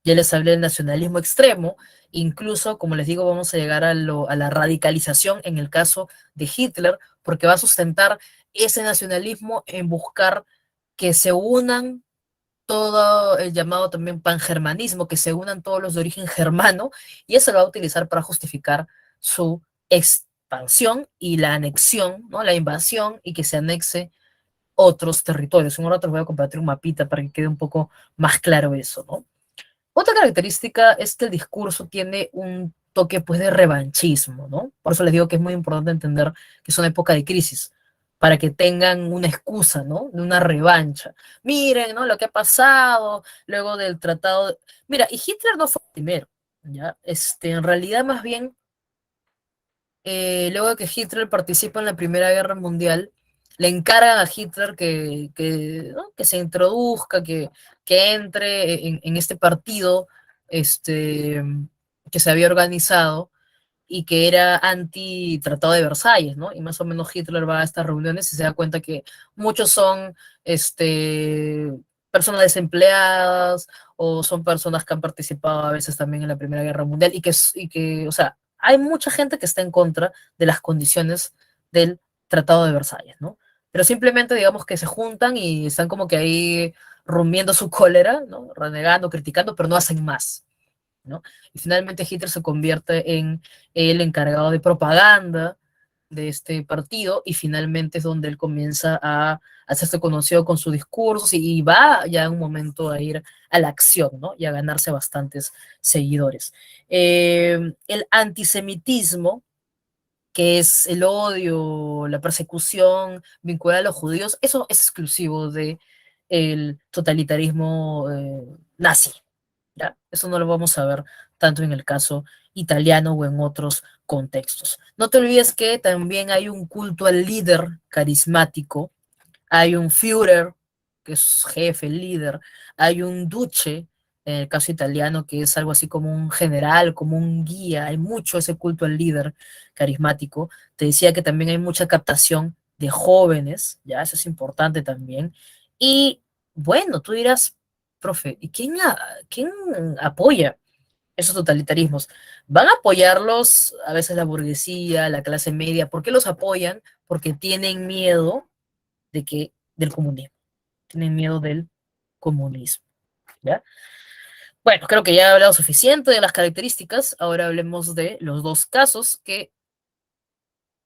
Ya les hablé del nacionalismo extremo, incluso, como les digo, vamos a llegar a la radicalización en el caso de Hitler, porque va a sustentar ese nacionalismo en buscar que se unan todo el llamado también pangermanismo, que se unan todos los de origen germano, y eso lo va a utilizar para justificar su expansión y la anexión, ¿no? La invasión y que se anexe otros territorios. Un rato les voy a compartir un mapita para que quede un poco más claro eso, ¿no? Otra característica es que el discurso tiene un toque pues de revanchismo, ¿no? Por eso les digo que es muy importante entender que es una época de crisis, para que tengan una excusa, ¿no? De una revancha. Miren, ¿no? Lo que ha pasado luego del tratado. Mira, y Hitler no fue el primero, ¿ya? En realidad más bien luego de que Hitler participa en la Primera Guerra Mundial, le encargan a Hitler ¿no? Que se introduzca, que entre en este partido este, que se había organizado y que era anti-Tratado de Versalles, ¿no? Y más o menos Hitler va a estas reuniones y se da cuenta que muchos son personas desempleadas o son personas que han participado a veces también en la Primera Guerra Mundial o sea, hay mucha gente que está en contra de las condiciones del Tratado de Versalles, ¿no? Pero simplemente digamos que se juntan y están como que ahí rumiando su cólera, ¿no? Renegando, criticando, pero no hacen más, ¿no? Y finalmente Hitler se convierte en el encargado de propaganda de este partido y finalmente es donde él comienza a hacerse conocido con sus discursos y va ya en un momento a ir a la acción, ¿no? Y a ganarse bastantes seguidores. El antisemitismo, que es el odio, la persecución vinculada a los judíos, eso es exclusivo de el totalitarismo nazi, ¿ya? Eso no lo vamos a ver tanto en el caso italiano o en otros contextos. No te olvides que también hay un culto al líder carismático, hay un Führer, que es jefe, líder, hay un Duce, en el caso italiano, que es algo así como un general, como un guía, hay mucho ese culto al líder carismático. Te decía que también hay mucha captación de jóvenes, ya eso es importante también. Y bueno, tú dirás, profe, ¿y quién apoya esos totalitarismos? ¿Van a apoyarlos a veces la burguesía, la clase media? ¿Por qué los apoyan? Porque tienen miedo del comunismo, tienen miedo del comunismo, ¿ya? Bueno, creo que ya he hablado suficiente de las características, ahora hablemos de los dos casos que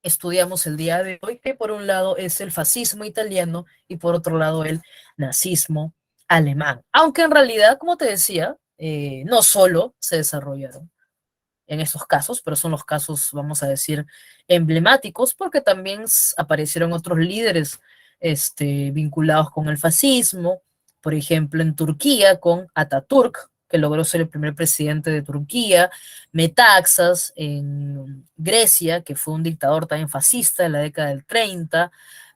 estudiamos el día de hoy, que por un lado es el fascismo italiano y por otro lado el nazismo alemán. Aunque en realidad, como te decía, no solo se desarrollaron en estos casos, pero son los casos, vamos a decir, emblemáticos, porque también aparecieron otros líderes vinculados con el fascismo, por ejemplo, en Turquía con Atatürk, que logró ser el primer presidente de Turquía, Metaxas en Grecia, que fue un dictador también fascista en la década del 30,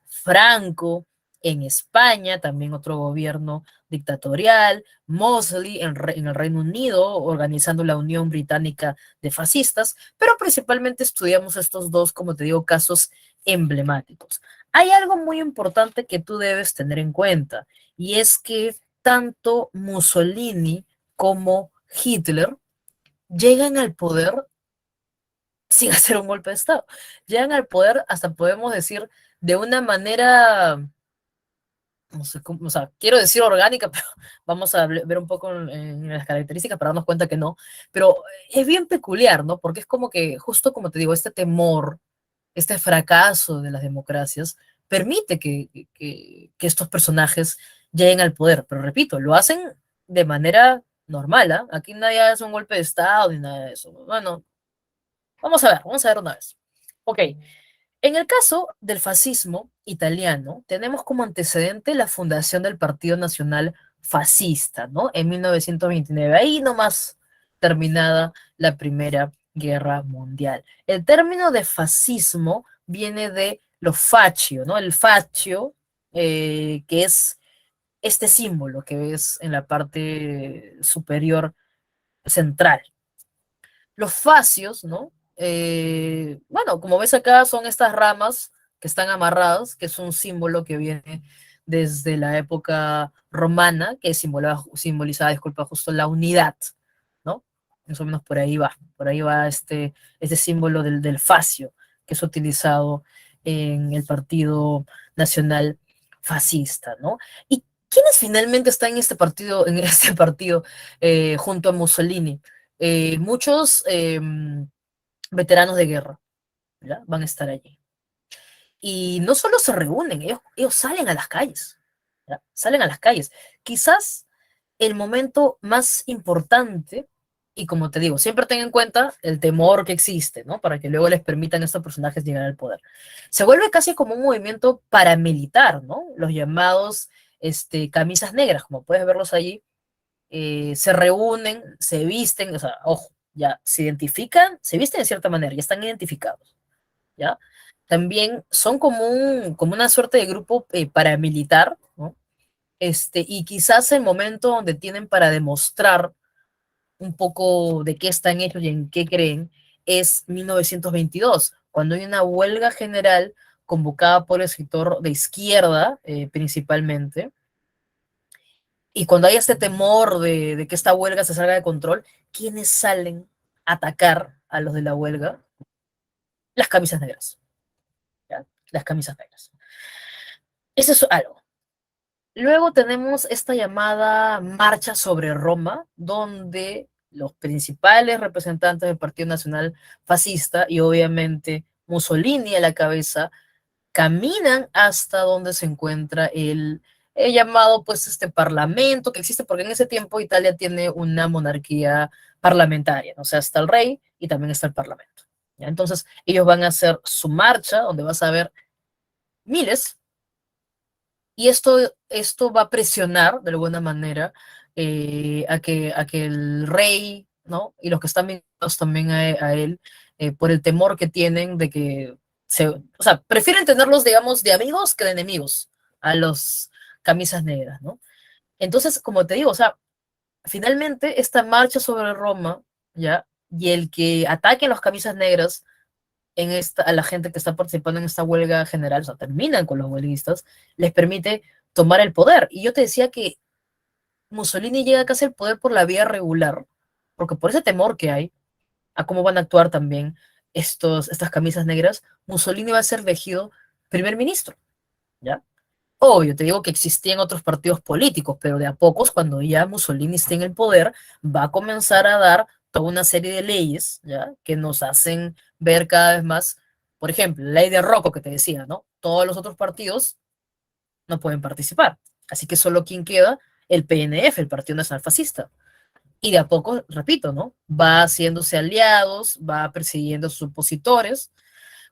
Franco en España, también otro gobierno dictatorial, Mosley en el Reino Unido, organizando la Unión Británica de Fascistas, pero principalmente estudiamos estos dos, como te digo, casos emblemáticos. Hay algo muy importante que tú debes tener en cuenta, y es que tanto Mussolini como Hitler llegan al poder sin hacer un golpe de Estado. Llegan al poder, hasta podemos decir, de una manera, no sé cómo, o sea, quiero decir orgánica, pero vamos a ver un poco en las características para darnos cuenta que no. Pero es bien peculiar, ¿no? Porque es como que, justo como te digo, este temor, este fracaso de las democracias, permite que estos personajes lleguen al poder. Pero repito, lo hacen de manera normal, ¿ah? Aquí nadie hace un golpe de Estado ni nada de eso. Bueno, vamos a ver una vez. Ok, en el caso del fascismo italiano, tenemos como antecedente la fundación del Partido Nacional Fascista, ¿no? En 1929, ahí nomás terminada la Primera Guerra Mundial. El término de fascismo viene de lo fascio, ¿no? El fascio, que es este símbolo que ves en la parte superior central. Los fascios, ¿no? Bueno, como ves acá, son estas ramas que están amarradas, que es un símbolo que viene desde la época romana, que simbolizaba, disculpa, justo la unidad, ¿no? Más o menos por ahí va este símbolo del fascio, que es utilizado en el Partido Nacional Fascista, ¿no? ¿Y quiénes finalmente están en este partido junto a Mussolini? Muchos veteranos de guerra, ¿ya? Van a estar allí. Y no solo se reúnen, ellos salen a las calles, ¿ya? Salen a las calles. Quizás el momento más importante, y como te digo, siempre ten en cuenta el temor que existe, ¿no? Para que luego les permitan a estos personajes llegar al poder. Se vuelve casi como un movimiento paramilitar, ¿no? Los llamados camisas negras, como puedes verlos allí, se reúnen, se visten, o sea, ojo, ya se identifican, se visten de cierta manera, ya están identificados, ¿ya? También son como una suerte de grupo paramilitar, ¿no? Y quizás el momento donde tienen para demostrar un poco de qué están hechos y en qué creen es 1922, cuando hay una huelga general convocada por el sector de izquierda, principalmente, y cuando hay este temor de que esta huelga se salga de control, ¿quiénes salen a atacar a los de la huelga? Las camisas negras, ¿ya? Las camisas negras. Eso es algo. Luego tenemos esta llamada Marcha sobre Roma, donde los principales representantes del Partido Nacional Fascista y obviamente Mussolini a la cabeza caminan hasta donde se encuentra el llamado, pues, este parlamento que existe, porque en ese tiempo Italia tiene una monarquía parlamentaria, ¿no? O sea, está el rey y también está el parlamento, ¿ya? Entonces, ellos van a hacer su marcha, donde vas a ver miles, y esto va a presionar, de alguna manera, a que el rey, ¿no? Y los que están vinculados también a él, por el temor que tienen de que o sea, prefieren tenerlos, digamos, de amigos que de enemigos a los camisas negras, ¿no? Entonces, como te digo, o sea, finalmente esta marcha sobre Roma, ¿ya? Y el que ataquen los camisas negras a la gente que está participando en esta huelga general, o sea, terminan con los huelguistas, les permite tomar el poder. Y yo te decía que Mussolini llega casi al poder por la vía regular, porque por ese temor que hay a cómo van a actuar también estas camisas negras, Mussolini va a ser elegido primer ministro, ¿ya? Obvio, te digo que existían otros partidos políticos, pero de a pocos, cuando ya Mussolini esté en el poder, va a comenzar a dar toda una serie de leyes, ¿ya? Que nos hacen ver cada vez más Por ejemplo, la ley de Rocco que te decía, ¿no? Todos los otros partidos no pueden participar. Así que solo quien queda, el PNF, el Partido Nacional Fascista. Y de a poco, repito, ¿no? Va haciéndose aliados, va persiguiendo a sus opositores.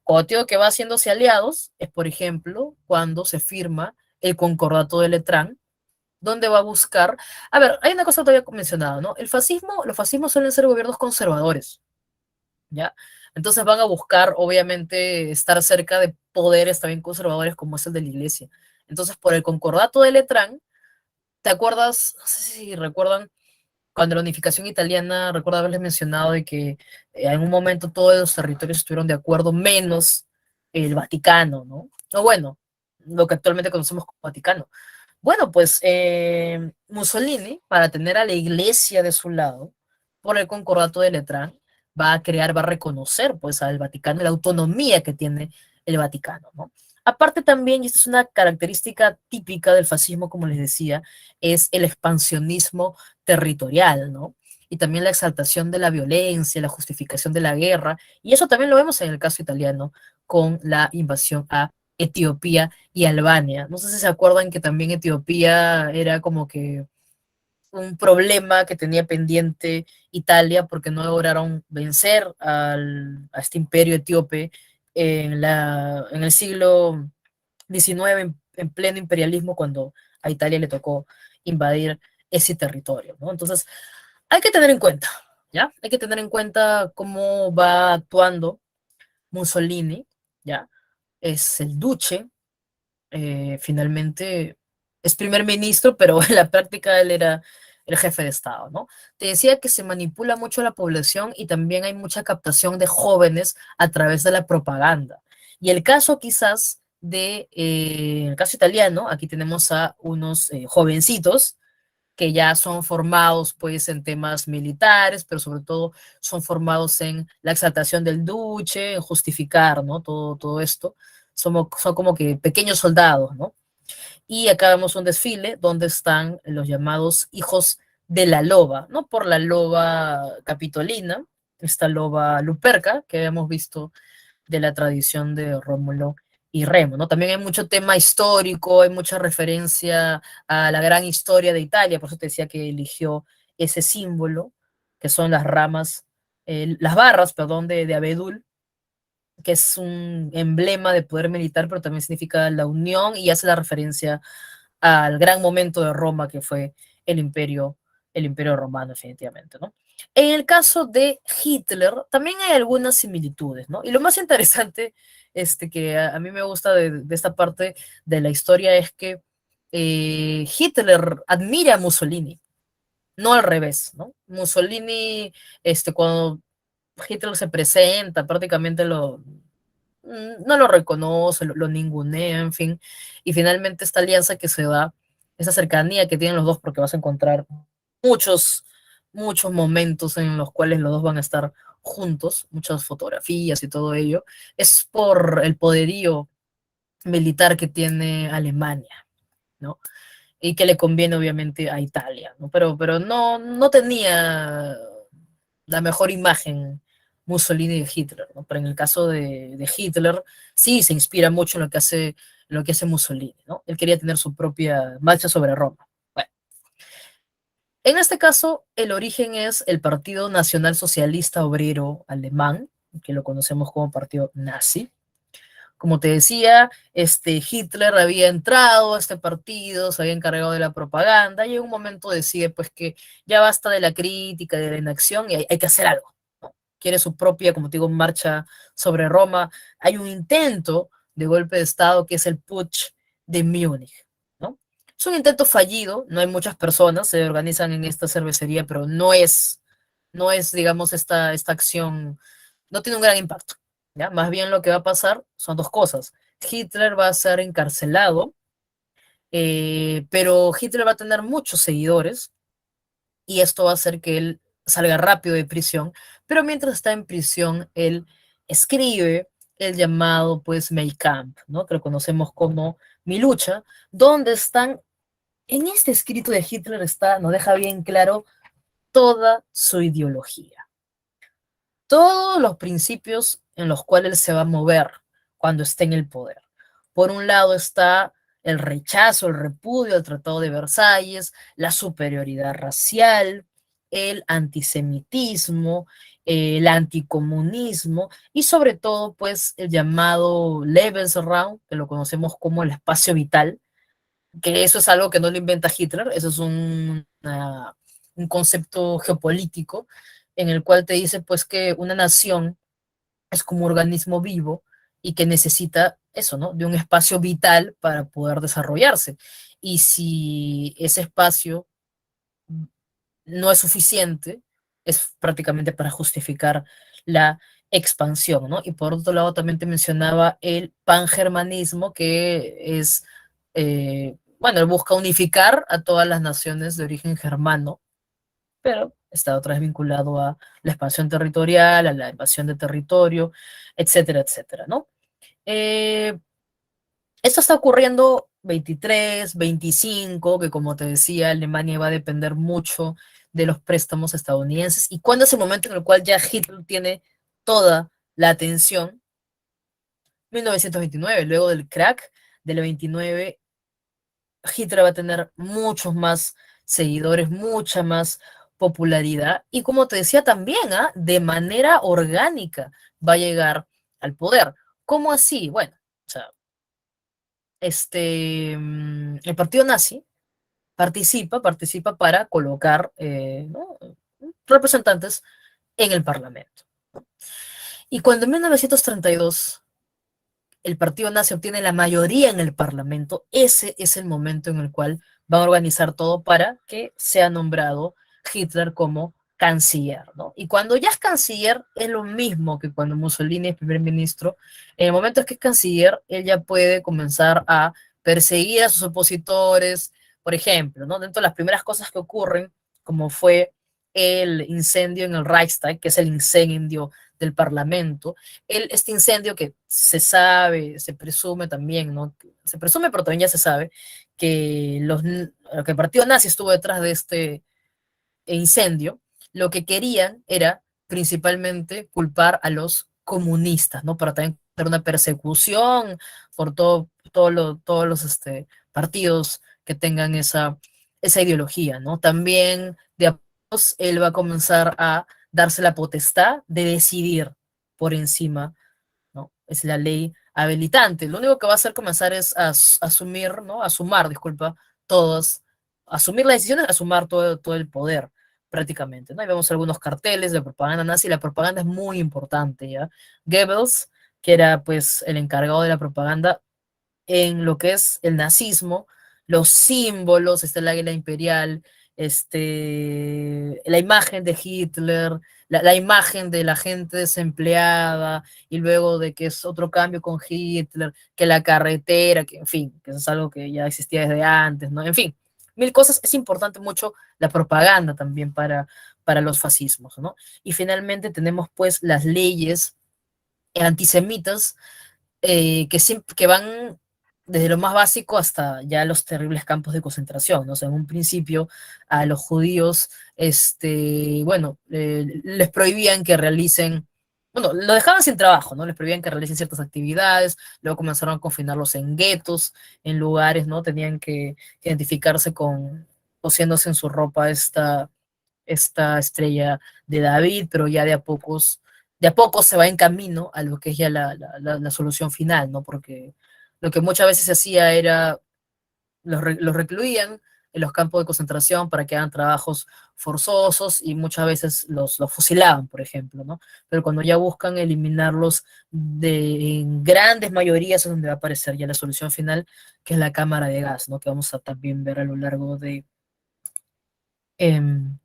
Cuando digo que va haciéndose aliados, es por ejemplo cuando se firma el concordato de Letrán, donde va a buscar. A ver, hay una cosa que te había mencionado, ¿no? Los fascismos suelen ser gobiernos conservadores, ¿ya? Entonces van a buscar, obviamente, estar cerca de poderes también conservadores como es el de la iglesia. Entonces, por el concordato de Letrán, ¿te acuerdas? No sé si recuerdan cuando la unificación italiana, recuerdo haberles mencionado de que en un momento todos los territorios estuvieron de acuerdo, menos el Vaticano, ¿no? O bueno, lo que actualmente conocemos como Vaticano. Bueno, pues Mussolini, para tener a la iglesia de su lado, por el concordato de Letrán, va a crear, va a reconocer pues al Vaticano, la autonomía que tiene el Vaticano, ¿no? Aparte también, y esta es una característica típica del fascismo, como les decía, es el expansionismo territorial, ¿no? Y también la exaltación de la violencia, la justificación de la guerra, y eso también lo vemos en el caso italiano con la invasión a Etiopía y Albania. No sé si se acuerdan que también Etiopía era como que un problema que tenía pendiente Italia porque no lograron vencer a este imperio etíope en el siglo XIX, en pleno imperialismo, cuando a Italia le tocó invadir ese territorio, ¿no? Entonces, hay que tener en cuenta, ¿ya? Hay que tener en cuenta cómo va actuando Mussolini, ¿ya? Es el duce, finalmente es primer ministro, pero en la práctica él era el jefe de Estado, ¿no? Te decía que se manipula mucho la población y también hay mucha captación de jóvenes a través de la propaganda. Y el caso quizás el caso italiano, aquí tenemos a unos jovencitos que ya son formados pues en temas militares, pero sobre todo son formados en la exaltación del duce, en justificar, ¿no? Todo esto. Son como que pequeños soldados, ¿no? Y acá vemos un desfile donde están los llamados hijos de la loba, ¿no? Por la loba capitolina, esta loba luperca que habíamos visto de la tradición de Rómulo y Remo, ¿no? También hay mucho tema histórico, hay mucha referencia a la gran historia de Italia, por eso te decía que eligió ese símbolo, que son las ramas, las barras, perdón, de abedul, que es un emblema de poder militar, pero también significa la unión y hace la referencia al gran momento de Roma que fue el imperio romano, definitivamente, ¿no? En el caso de Hitler, también hay algunas similitudes, ¿no? Y lo más interesante, que a mí me gusta de esta parte de la historia es que Hitler admira a Mussolini, no al revés, ¿no? Mussolini, cuando Hitler se presenta, prácticamente no lo reconoce, lo ningunea, en fin. Y finalmente esta alianza que se da, esa cercanía que tienen los dos, porque vas a encontrar muchos, muchos momentos en los cuales los dos van a estar juntos, muchas fotografías y todo ello, es por el poderío militar que tiene Alemania, ¿no? Y que le conviene obviamente a Italia, ¿no? Pero no tenía la mejor imagen Mussolini de Hitler, ¿no? Pero en el caso de Hitler, sí se inspira mucho en lo que hace Mussolini, ¿no? Él quería tener su propia marcha sobre Roma. Bueno, en este caso, el origen es el Partido Nacional Socialista Obrero Alemán, que lo conocemos como partido nazi. Como te decía, Hitler había entrado a este partido, se había encargado de la propaganda y en un momento decide pues que ya basta de la crítica, de la inacción y hay que hacer algo, ¿no? Quiere su propia, como te digo, marcha sobre Roma. Hay un intento de golpe de Estado que es el Putsch de Múnich, ¿no? Es un intento fallido, no hay muchas personas, se organizan en esta cervecería, pero no es digamos, esta acción, no tiene un gran impacto. ¿Ya? Más bien lo que va a pasar son dos cosas. Hitler va a ser encarcelado, pero Hitler va a tener muchos seguidores y esto va a hacer que él salga rápido de prisión, pero mientras está en prisión, él escribe el llamado, pues, Mein Kampf, ¿no? Que lo conocemos como Mi lucha, donde están, en este escrito de Hitler está, nos deja bien claro toda su ideología, todos los principios en los cuales él se va a mover cuando esté en el poder. Por un lado está el rechazo, el repudio al Tratado de Versalles, la superioridad racial, el antisemitismo, el anticomunismo y sobre todo pues el llamado Lebensraum, que lo conocemos como el espacio vital, que eso es algo que no lo inventa Hitler, eso es un concepto geopolítico en el cual te dice pues que una nación es como un organismo vivo y que necesita eso, ¿no? De un espacio vital para poder desarrollarse. Y si ese espacio no es suficiente, es prácticamente para justificar la expansión, ¿no? Y por otro lado también te mencionaba el pangermanismo, que es, bueno, él busca unificar a todas las naciones de origen germano, pero está otra vez vinculado a la expansión territorial, a la invasión de territorio, etcétera, etcétera, ¿no? Eh, Esto está ocurriendo 23, 25, que como te decía, Alemania va a depender mucho de los préstamos estadounidenses. ¿Y cuándo es el momento en el cual ya Hitler tiene toda la atención? 1929, luego del crack del 29, Hitler va a tener muchos más seguidores, mucha más popularidad y como te decía también, ¿ah? De manera orgánica va a llegar al poder. ¿Cómo así? Bueno, o sea, el partido nazi participa para colocar, ¿no? representantes en el Parlamento. Y cuando en 1932 el partido nazi obtiene la mayoría en el Parlamento, ese es el momento en el cual van a organizar todo para que sea nombrado Hitler como canciller, ¿no? Y cuando ya es canciller, es lo mismo que cuando Mussolini es primer ministro. En el momento en que es canciller, él ya puede comenzar a perseguir a sus opositores, por ejemplo, ¿no? Dentro de las primeras cosas que ocurren, como fue el incendio en el Reichstag, que es el incendio del Parlamento, este incendio que se sabe, se presume también, ¿no? Se presume, pero también ya se sabe que el partido nazi estuvo detrás de este incendio, lo que querían era principalmente culpar a los comunistas, ¿no? Para también hacer una persecución por todos los partidos que tengan esa ideología, ¿no? También de a pocos él va a comenzar a darse la potestad de decidir por encima, ¿no? Es la ley habilitante. Lo único que va a hacer comenzar es asumir, ¿no? A sumar, disculpa, todos, asumir las decisiones, a sumar todo el poder prácticamente, ¿no? Y vemos algunos carteles de propaganda nazi, la propaganda es muy importante, ¿ya? Goebbels, que era pues el encargado de la propaganda, en lo que es el nazismo, los símbolos, está el águila imperial, la imagen de Hitler, la imagen de la gente desempleada, y luego de que es otro cambio con Hitler, que la carretera, que en fin, que eso es algo que ya existía desde antes, ¿no? En fin, mil cosas. Es importante mucho la propaganda también para los fascismos, ¿no? Y finalmente tenemos pues las leyes antisemitas que van desde lo más básico hasta ya los terribles campos de concentración, ¿no? O sea, en un principio a los judíos, bueno, les prohibían que realicen, bueno, lo dejaban sin trabajo, ¿no? Les prohibían que realicen ciertas actividades, luego comenzaron a confinarlos en guetos, en lugares, ¿no? Tenían que identificarse cosiéndose en su ropa esta estrella de David, pero ya de a poco se va en camino a lo que es ya la solución final, ¿no? Porque lo que muchas veces se hacía era, los recluían en los campos de concentración para que hagan trabajos forzosos y muchas veces los fusilaban, por ejemplo, ¿no? Pero cuando ya buscan eliminarlos en grandes mayorías es donde va a aparecer ya la solución final, que es la cámara de gas, ¿no? Que vamos a también ver a lo largo de em,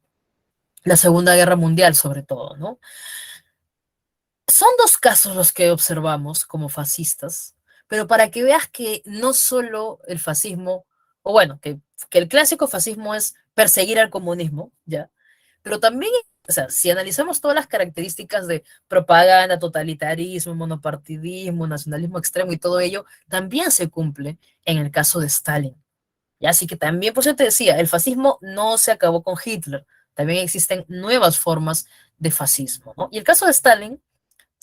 la Segunda Guerra Mundial, sobre todo, ¿no? Son dos casos los que observamos como fascistas, pero para que veas que no solo el fascismo, o bueno, que el clásico fascismo es perseguir al comunismo, ¿ya? Pero también, o sea, si analizamos todas las características de propaganda, totalitarismo, monopartidismo, nacionalismo extremo y todo ello, también se cumple en el caso de Stalin. ¿Ya? Así que también, por eso te decía, el fascismo no se acabó con Hitler, también existen nuevas formas de fascismo, ¿no? Y el caso de Stalin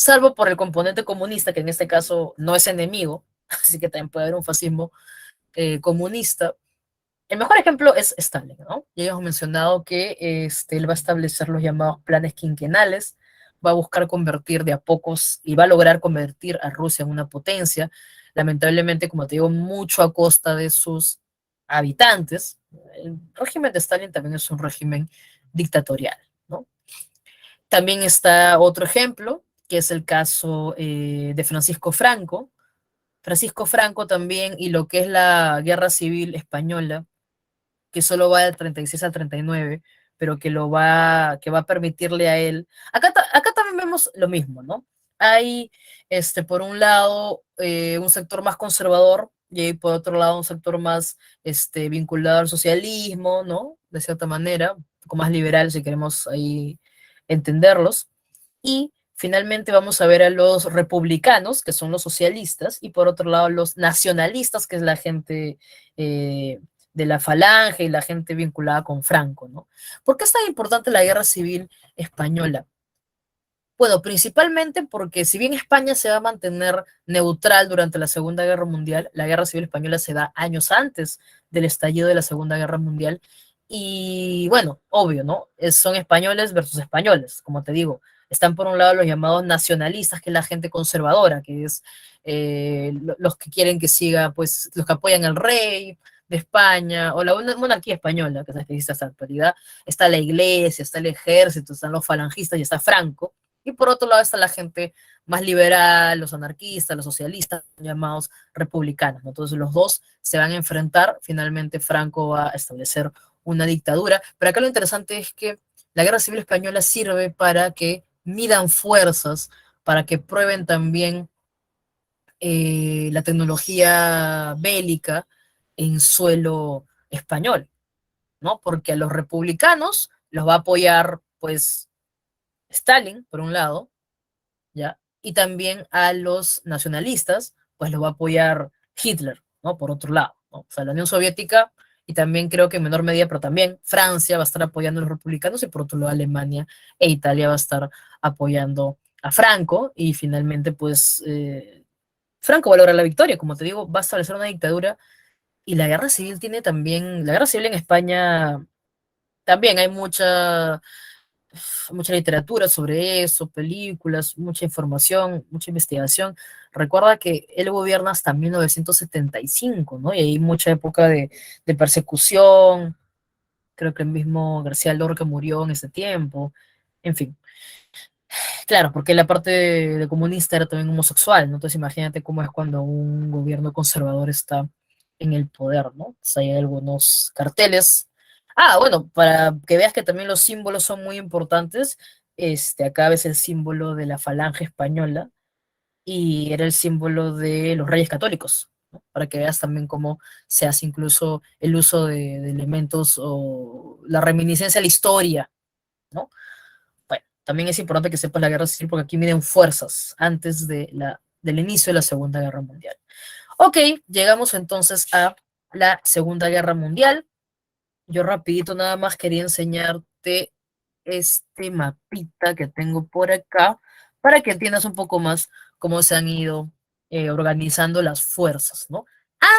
salvo por el componente comunista, que en este caso no es enemigo, así que también puede haber un fascismo comunista. El mejor ejemplo es Stalin, ¿no? Ya hemos mencionado que él va a establecer los llamados planes quinquenales, va a buscar convertir de a pocos y va a lograr convertir a Rusia en una potencia, lamentablemente, como te digo, mucho a costa de sus habitantes. El régimen de Stalin también es un régimen dictatorial, ¿no? También está otro ejemplo, que es el caso de Francisco Franco. Francisco Franco también y lo que es la Guerra Civil Española, que solo va del 36 al 39, pero que va a permitirle a él. Acá también vemos lo mismo, ¿no? Hay, por un lado, un sector más conservador y hay, por otro lado, un sector más vinculado al socialismo, ¿no? De cierta manera, un poco más liberal, si queremos ahí entenderlos. Y finalmente vamos a ver a los republicanos, que son los socialistas, y por otro lado los nacionalistas, que es la gente de la Falange y la gente vinculada con Franco, ¿no? ¿Por qué es tan importante la guerra civil española? Bueno, principalmente porque si bien España se va a mantener neutral durante la Segunda Guerra Mundial, la Guerra Civil Española se da años antes del estallido de la Segunda Guerra Mundial. Y bueno, obvio, ¿no? Son españoles versus españoles, como te digo. Están por un lado los llamados nacionalistas, que es la gente conservadora, que es los que quieren que siga, pues, los que apoyan al rey de España, o la monarquía española, que existe hasta la actualidad. Está la iglesia, está el ejército, están los falangistas y está Franco. Y por otro lado está la gente más liberal, los anarquistas, los socialistas, llamados republicanos, ¿no? Entonces los dos se van a enfrentar, finalmente Franco va a establecer una dictadura, pero acá lo interesante es que la Guerra Civil Española sirve para que midan fuerzas, para que prueben también la tecnología bélica en suelo español, ¿no? Porque a los republicanos los va a apoyar, pues, Stalin, por un lado, ¿ya? Y también a los nacionalistas, pues los va a apoyar Hitler, ¿no? Por otro lado, ¿no? O sea, la Unión Soviética y también creo que en menor medida, pero también Francia va a estar apoyando a los republicanos y por otro lado Alemania e Italia va a estar apoyando a Franco y finalmente pues Franco va a lograr la victoria, como te digo, va a establecer una dictadura y la guerra civil tiene también, la guerra civil en España también hay mucha literatura sobre eso, películas, mucha información, mucha investigación. Recuerda que él gobierna hasta 1975, ¿no? Y hay mucha época de persecución, creo que el mismo García Lorca murió en ese tiempo, en fin. Claro, porque la parte de comunista era también homosexual, ¿no? Entonces imagínate cómo es cuando un gobierno conservador está en el poder, ¿no? Entonces hay algunos carteles. Ah, bueno, para que veas que también los símbolos son muy importantes, acá ves el símbolo de la falange española y era el símbolo de los reyes católicos, ¿no? Para que veas también cómo se hace incluso el uso de elementos o la reminiscencia a la historia, ¿no? Bueno, también es importante que sepas la guerra civil porque aquí miden fuerzas antes del inicio de la Segunda Guerra Mundial. Ok, llegamos entonces a la Segunda Guerra Mundial. Yo rapidito nada más quería enseñarte este mapita que tengo por acá para que entiendas un poco más cómo se han ido organizando las fuerzas, ¿no?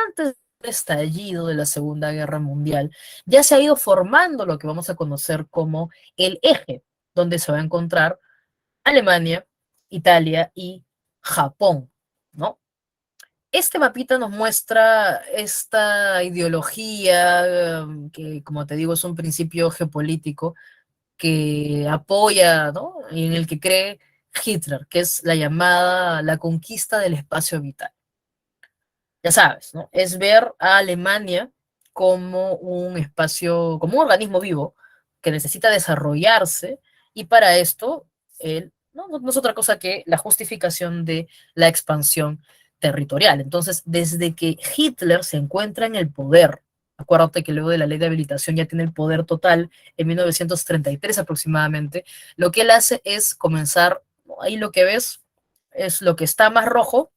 Antes del estallido de la Segunda Guerra Mundial, ya se ha ido formando lo que vamos a conocer como el eje, donde se va a encontrar Alemania, Italia y Japón, ¿no? Este mapita nos muestra esta ideología que, como te digo, es un principio geopolítico que apoya, ¿no? Y en el que cree Hitler, que es la llamada la conquista del espacio vital. Ya sabes, ¿no? Es ver a Alemania como un espacio, como un organismo vivo que necesita desarrollarse y para esto él no es otra cosa que la justificación de la expansión territorial. Entonces, desde que Hitler se encuentra en el poder, acuérdate que luego de la ley de habilitación ya tiene el poder total en 1933 aproximadamente, lo que él hace es comenzar, ¿no? Ahí lo que ves es lo que está más rojo,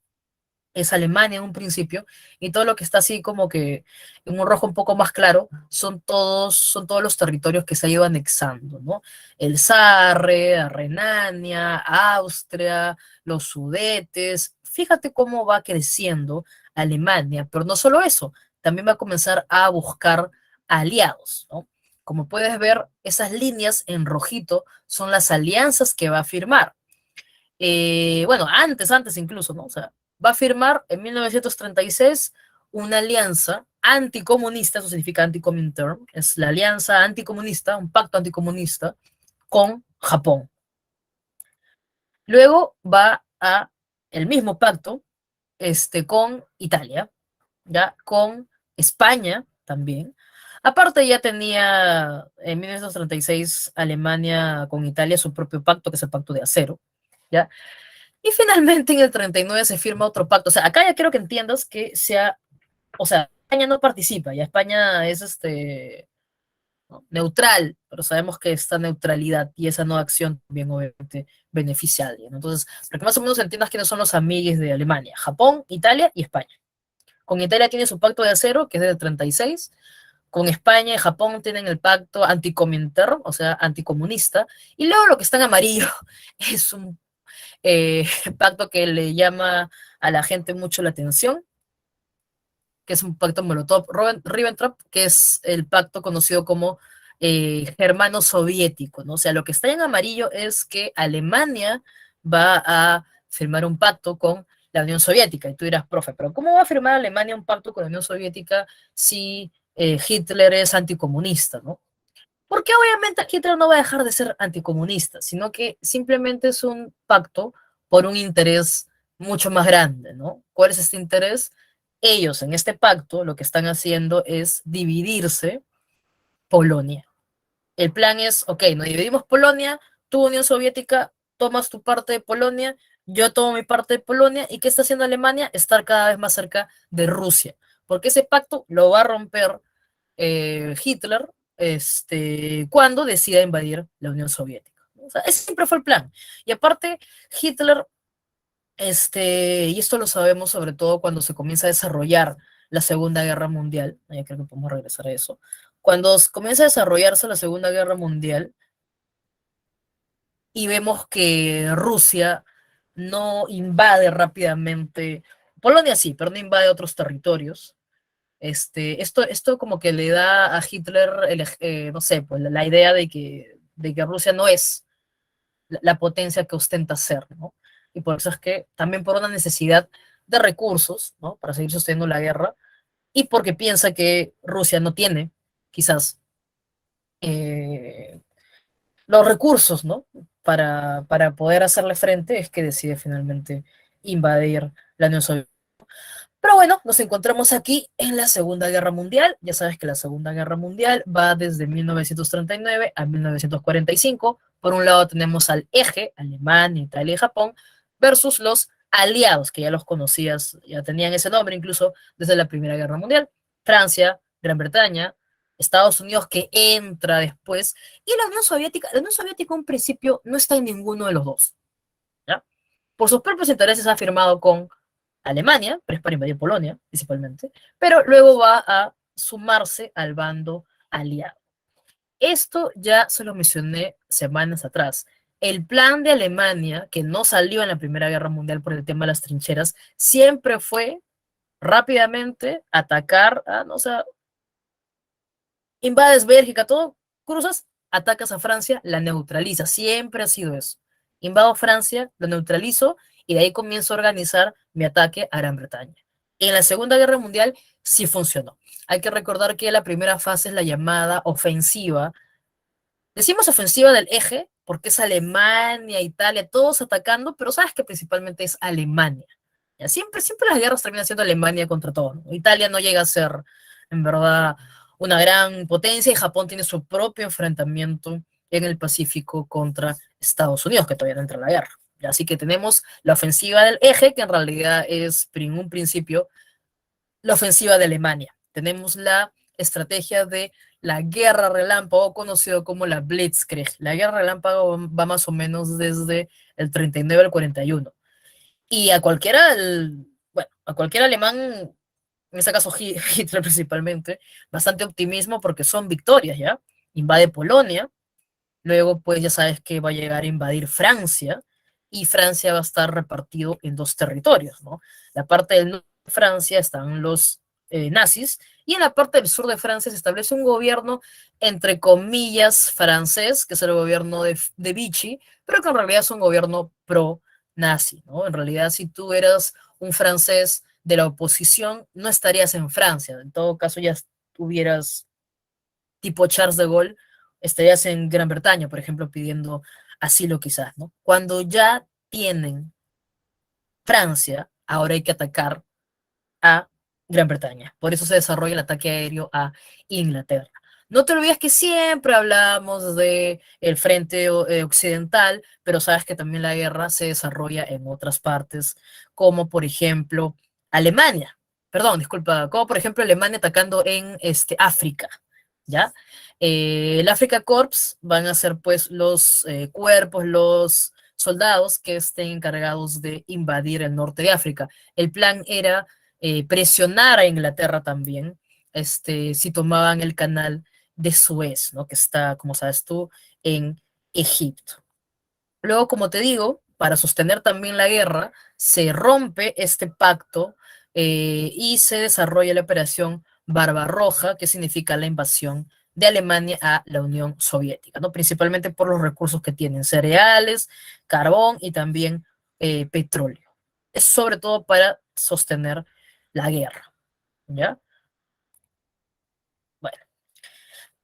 es Alemania en un principio, y todo lo que está así como que en un rojo un poco más claro son todos los territorios que se han ido anexando, ¿no? El Sarre, a Renania, Austria, los Sudetes. Fíjate cómo va creciendo Alemania, pero no solo eso, también va a comenzar a buscar aliados, ¿no? Como puedes ver, esas líneas en rojito son las alianzas que va a firmar. Bueno, antes incluso, ¿no? O sea, va a firmar en 1936 una alianza anticomunista, eso significa anticomintern, es la alianza anticomunista, un pacto anticomunista con Japón. Luego va a el mismo pacto con Italia, ya con España también. Aparte ya tenía en 1936 Alemania con Italia su propio pacto, que es el pacto de acero, ¿ya? Y finalmente en el 39 se firma otro pacto. O sea, acá ya quiero que entiendas que o sea, España no participa, ya España es ¿no? Neutral, pero sabemos que esta neutralidad y esa no acción también obviamente beneficiaria, ¿no? Entonces, para que más o menos entiendas quiénes son los amigues de Alemania: Japón, Italia y España. Con Italia tiene su pacto de acero, que es del 36. Con España y Japón tienen el pacto anticomintern, o sea, anticomunista. Y luego lo que está en amarillo es un pacto que le llama a la gente mucho la atención, que es un pacto Molotov-Ribbentrop, que es el pacto conocido como germano-soviético, ¿no? O sea, lo que está en amarillo es que Alemania va a firmar un pacto con la Unión Soviética. Y tú dirás, profe, pero ¿cómo va a firmar Alemania un pacto con la Unión Soviética si Hitler es anticomunista, ¿no? Porque obviamente Hitler no va a dejar de ser anticomunista, sino que simplemente es un pacto por un interés mucho más grande, ¿no? ¿Cuál es este interés? Ellos en este pacto lo que están haciendo es dividirse Polonia. El plan es, ok, nos dividimos Polonia, tú Unión Soviética tomas tu parte de Polonia, yo tomo mi parte de Polonia, ¿y qué está haciendo Alemania? Estar cada vez más cerca de Rusia, porque ese pacto lo va a romper Hitler cuando decida invadir la Unión Soviética. O sea, ese siempre fue el plan. Y aparte, Hitler, y esto lo sabemos sobre todo cuando se comienza a desarrollar la Segunda Guerra Mundial, ya creo que podemos regresar a eso, cuando comienza a desarrollarse la Segunda Guerra Mundial y vemos que Rusia no invade rápidamente, Polonia sí, pero no invade otros territorios. Esto como que le da a Hitler, no sé, pues la idea de que Rusia no es la potencia que ostenta ser, ¿no? Y por eso es que también por una necesidad de recursos, ¿no? Para seguir sosteniendo la guerra, y porque piensa que Rusia no tiene, quizás, eh, los recursos, ¿no? Para poder hacerle frente, es que decide finalmente invadir la Unión Soviética. Pero bueno, nos encontramos aquí en la Segunda Guerra Mundial. Ya sabes que la Segunda Guerra Mundial va desde 1939 a 1945. Por un lado tenemos al eje, Alemania, Italia y Japón, versus los aliados, que ya los conocías, ya tenían ese nombre incluso desde la Primera Guerra Mundial: Francia, Gran Bretaña, Estados Unidos, que entra después, y la Unión Soviética. La Unión Soviética en un principio no está en ninguno de los dos, ¿ya? Por sus propios intereses ha firmado con Alemania, pero es para invadir Polonia principalmente, pero luego va a sumarse al bando aliado. Esto ya se lo mencioné semanas atrás. El plan de Alemania, que no salió en la Primera Guerra Mundial por el tema de las trincheras, siempre fue rápidamente atacar, no, o sea, invades Bélgica, todo, cruzas, atacas a Francia, la neutraliza, siempre ha sido eso. Invado Francia, la neutralizo y de ahí comienzo a organizar mi ataque a Gran Bretaña. En la Segunda Guerra Mundial sí funcionó. Hay que recordar que la primera fase es la llamada ofensiva. Decimos ofensiva del eje porque es Alemania, Italia, todos atacando, pero sabes que principalmente es Alemania. Ya, siempre las guerras terminan siendo Alemania contra todo, ¿no? Italia no llega a ser, en verdad, una gran potencia, y Japón tiene su propio enfrentamiento en el Pacífico contra Estados Unidos, que todavía no entra en la guerra. Ya, así que tenemos la ofensiva del eje, que en realidad es en un principio la ofensiva de Alemania. Tenemos la estrategia de la guerra relámpago, conocido como la Blitzkrieg. La guerra relámpago va más o menos desde el 39 al 41. Y a cualquiera bueno, a cualquier alemán, en este caso Hitler principalmente, bastante optimismo porque son victorias, ¿ya? Invade Polonia, luego pues ya sabes que va a llegar a invadir Francia y Francia va a estar repartido en dos territorios, ¿no? La parte del norte de Francia están los nazis y en la parte del sur de Francia se establece un gobierno entre comillas francés, que es el gobierno de Vichy, pero que en realidad es un gobierno pro-nazi, ¿no? En realidad si tú eras un francés de la oposición, no estarías en Francia, en todo caso ya hubieras tipo Charles de Gaulle, estarías en Gran Bretaña, por ejemplo, pidiendo asilo quizás, ¿no? Cuando ya tienen Francia, ahora hay que atacar a Gran Bretaña. Por eso se desarrolla el ataque aéreo a Inglaterra. No te olvides que siempre hablamos de el frente occidental, pero sabes que también la guerra se desarrolla en otras partes, como por ejemplo Alemania. Perdón, disculpa, como por ejemplo Alemania atacando en África, ¿ya? El Africa Corps van a ser pues los cuerpos, los soldados que estén encargados de invadir el norte de África. El plan era presionar a Inglaterra también, si tomaban el canal de Suez, ¿no? Que está, como sabes tú, en Egipto. Luego, como te digo, para sostener también la guerra, se rompe este pacto y se desarrolla la operación Barbarroja, que significa la invasión de Alemania a la Unión Soviética, ¿no? Principalmente por los recursos que tienen, cereales, carbón y también petróleo. Es sobre todo para sostener la guerra, ¿ya? Bueno,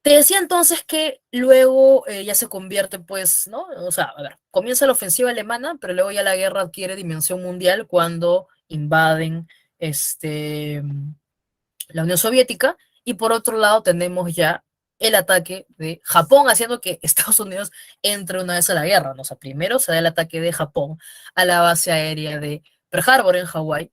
te decía entonces que luego ya se convierte, pues, ¿no? O sea, a ver, comienza la ofensiva alemana, pero luego ya la guerra adquiere dimensión mundial cuando invaden este, la Unión Soviética, y por otro lado tenemos ya el ataque de Japón, haciendo que Estados Unidos entre una vez a la guerra, ¿no? O sea, primero se da el ataque de Japón a la base aérea de Pearl Harbor en Hawái.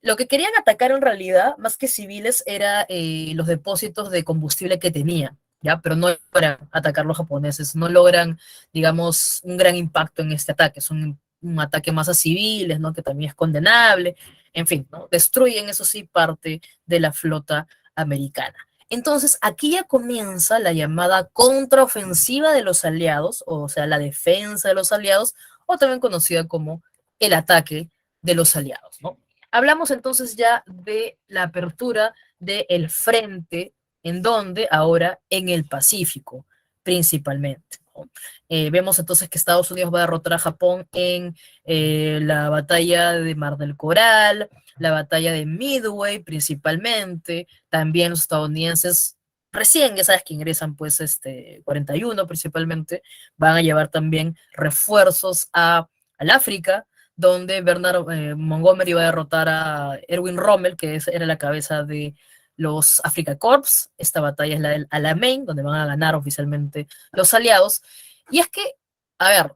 Lo que querían atacar en realidad, más que civiles, era los depósitos de combustible que tenía, ¿ya? Pero no logran atacar los japoneses, no logran, digamos, un gran impacto en este ataque. Es un ataque más a civiles, ¿no? Que también es condenable. En fin, ¿no? Destruyen, eso sí, parte de la flota americana. Entonces, aquí ya comienza la llamada contraofensiva de los aliados, o sea, la defensa de los aliados, o también conocida como el ataque de los aliados, ¿no? Hablamos entonces ya de la apertura del frente, en donde ahora en el Pacífico, principalmente, ¿no? Vemos entonces que Estados Unidos va a derrotar a Japón en la batalla de Mar del Coral, la batalla de Midway principalmente, también los estadounidenses recién, ya sabes que ingresan pues 41 principalmente, van a llevar también refuerzos al África, donde Bernard Montgomery va a derrotar a Erwin Rommel, que era la cabeza de los Africa Corps. Esta batalla es la del Alamein, donde van a ganar oficialmente los aliados. Y es que, a ver,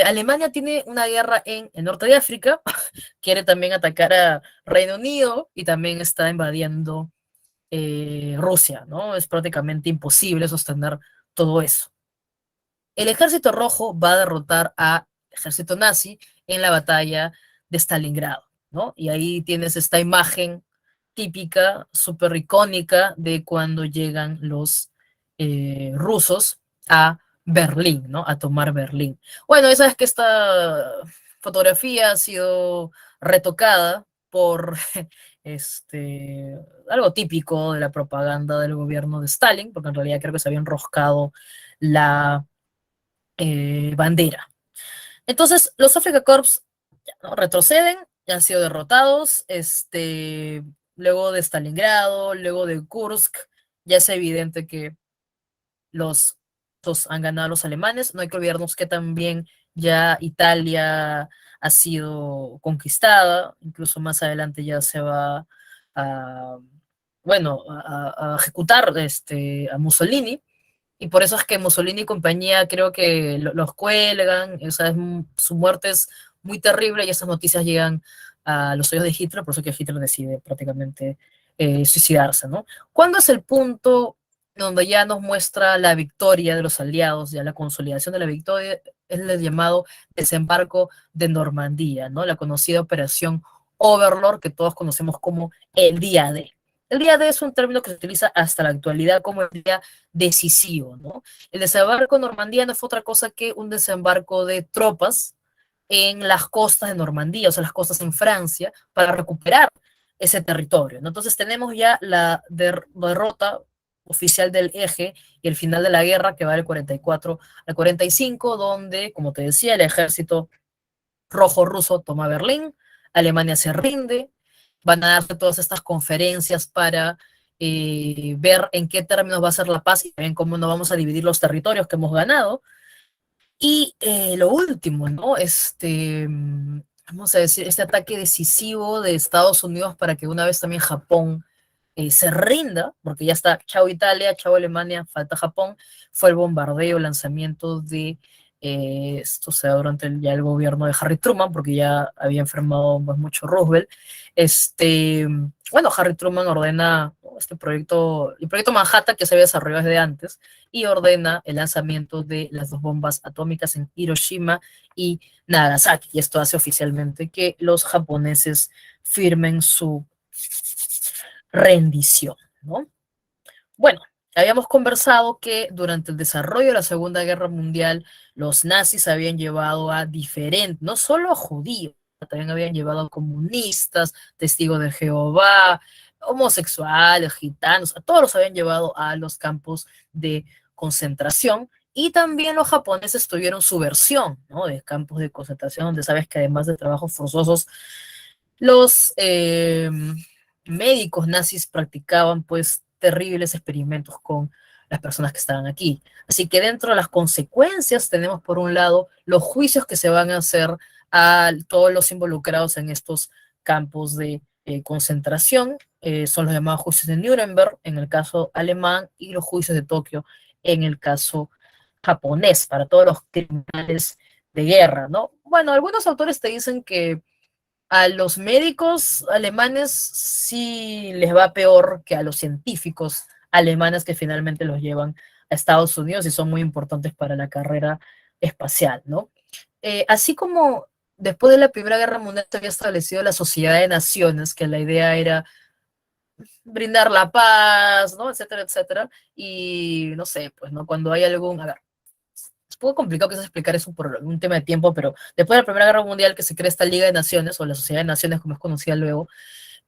Alemania tiene una guerra en el norte de África, quiere también atacar a Reino Unido y también está invadiendo Rusia, ¿no? Es prácticamente imposible sostener todo eso. El ejército rojo va a derrotar al ejército nazi en la batalla de Stalingrado, ¿no? Y ahí tienes esta imagen típica, súper icónica de cuando llegan los rusos a Berlín, ¿no? A tomar Berlín. Bueno, ya sabes que esta fotografía ha sido retocada por algo típico de la propaganda del gobierno de Stalin, porque en realidad creo que se había enroscado la bandera. Entonces, los Africa Corps ¿no? retroceden, ya han sido derrotados, luego de Stalingrado, luego de Kursk, ya es evidente que los dos han ganado los alemanes. No hay que olvidarnos que también ya Italia ha sido conquistada, incluso más adelante ya se va a, bueno, a ejecutar a Mussolini, y por eso es que Mussolini y compañía creo que los cuelgan, o sea, su muerte es muy terrible y esas noticias llegan a los oídos de Hitler, por eso que Hitler decide prácticamente suicidarse, ¿no? ¿Cuándo es el punto donde ya nos muestra la victoria de los aliados, ya la consolidación de la victoria? Es el llamado desembarco de Normandía, ¿no? La conocida operación Overlord, que todos conocemos como el día D. El día D es un término que se utiliza hasta la actualidad como el día decisivo, ¿no? El desembarco en Normandía no fue otra cosa que un desembarco de tropas en las costas de Normandía, o sea, las costas en Francia, para recuperar ese territorio, ¿no? Entonces tenemos ya la derrota oficial del eje y el final de la guerra que va del 44 al 45, donde, como te decía, el ejército rojo ruso toma Berlín, Alemania se rinde, van a darse todas estas conferencias para ver en qué términos va a ser la paz y también cómo nos vamos a dividir los territorios que hemos ganado. Y lo último, ¿no? Vamos a decir, este ataque decisivo de Estados Unidos para que una vez también Japón se rinda, porque ya está, chao Italia, chao Alemania, falta Japón, fue el bombardeo, lanzamiento de, esto se da durante ya el gobierno de Harry Truman, porque ya había enfermado pues, mucho Roosevelt. Este, bueno, Harry Truman ordena este proyecto, el proyecto Manhattan que se había desarrollado desde antes, y ordena el lanzamiento de las dos bombas atómicas en Hiroshima y Nagasaki. Y esto hace oficialmente que los japoneses firmen su rendición, ¿no? Bueno, habíamos conversado que durante el desarrollo de la Segunda Guerra Mundial, los nazis habían llevado a diferentes, no solo a judíos, también habían llevado a comunistas, testigos de Jehová, homosexuales, gitanos, a todos los habían llevado a los campos de concentración. Y también los japoneses tuvieron su versión, ¿no? De campos de concentración, donde sabes que además de trabajos forzosos, los médicos nazis practicaban pues terribles experimentos con las personas que estaban aquí. Así que dentro de las consecuencias tenemos por un lado los juicios que se van a hacer a todos los involucrados en estos campos de concentración. Son los llamados juicios de Nuremberg en el caso alemán y los juicios de Tokio en el caso japonés para todos los criminales de guerra, ¿no? Bueno, algunos autores te dicen que a los médicos alemanes sí les va peor que a los científicos alemanes que finalmente los llevan a Estados Unidos y son muy importantes para la carrera espacial, ¿no? Así como después de la Primera Guerra Mundial se había establecido la Sociedad de Naciones, que la idea era brindar la paz, ¿no? Etcétera, etcétera. Y no sé, pues, ¿no? Cuando hay algún, a ver, es un poco complicado quizás explicar eso por un tema de tiempo, pero después de la Primera Guerra Mundial que se crea esta Liga de Naciones, o la Sociedad de Naciones como es conocida luego,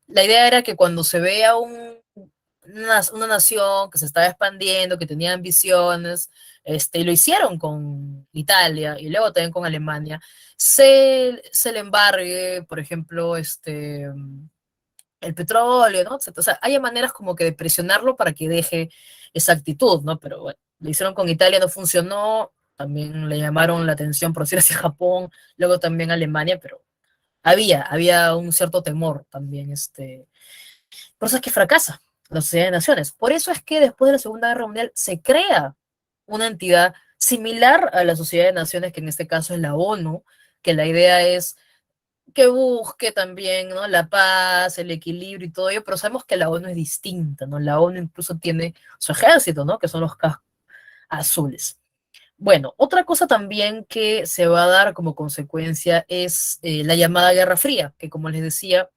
la idea era que cuando se vea una nación que se estaba expandiendo, que tenía ambiciones, y lo hicieron con Italia y luego también con Alemania, se le embargue, por ejemplo, el petróleo, ¿no? O sea, hay maneras como que de presionarlo para que deje esa actitud, ¿no? Pero bueno, lo hicieron con Italia, no funcionó, también le llamaron la atención por decir hacia Japón, luego también Alemania, pero había un cierto temor también, por eso es que fracasa la Sociedad de Naciones. Por eso es que después de la Segunda Guerra Mundial se crea una entidad similar a la Sociedad de Naciones, que en este caso es la ONU, que la idea es que busque también, ¿no? La paz, el equilibrio y todo ello, pero sabemos que la ONU es distinta, ¿no? La ONU incluso tiene su ejército, ¿no? Que son los cascos azules. Bueno, otra cosa también que se va a dar como consecuencia es la llamada Guerra Fría, que como les decía,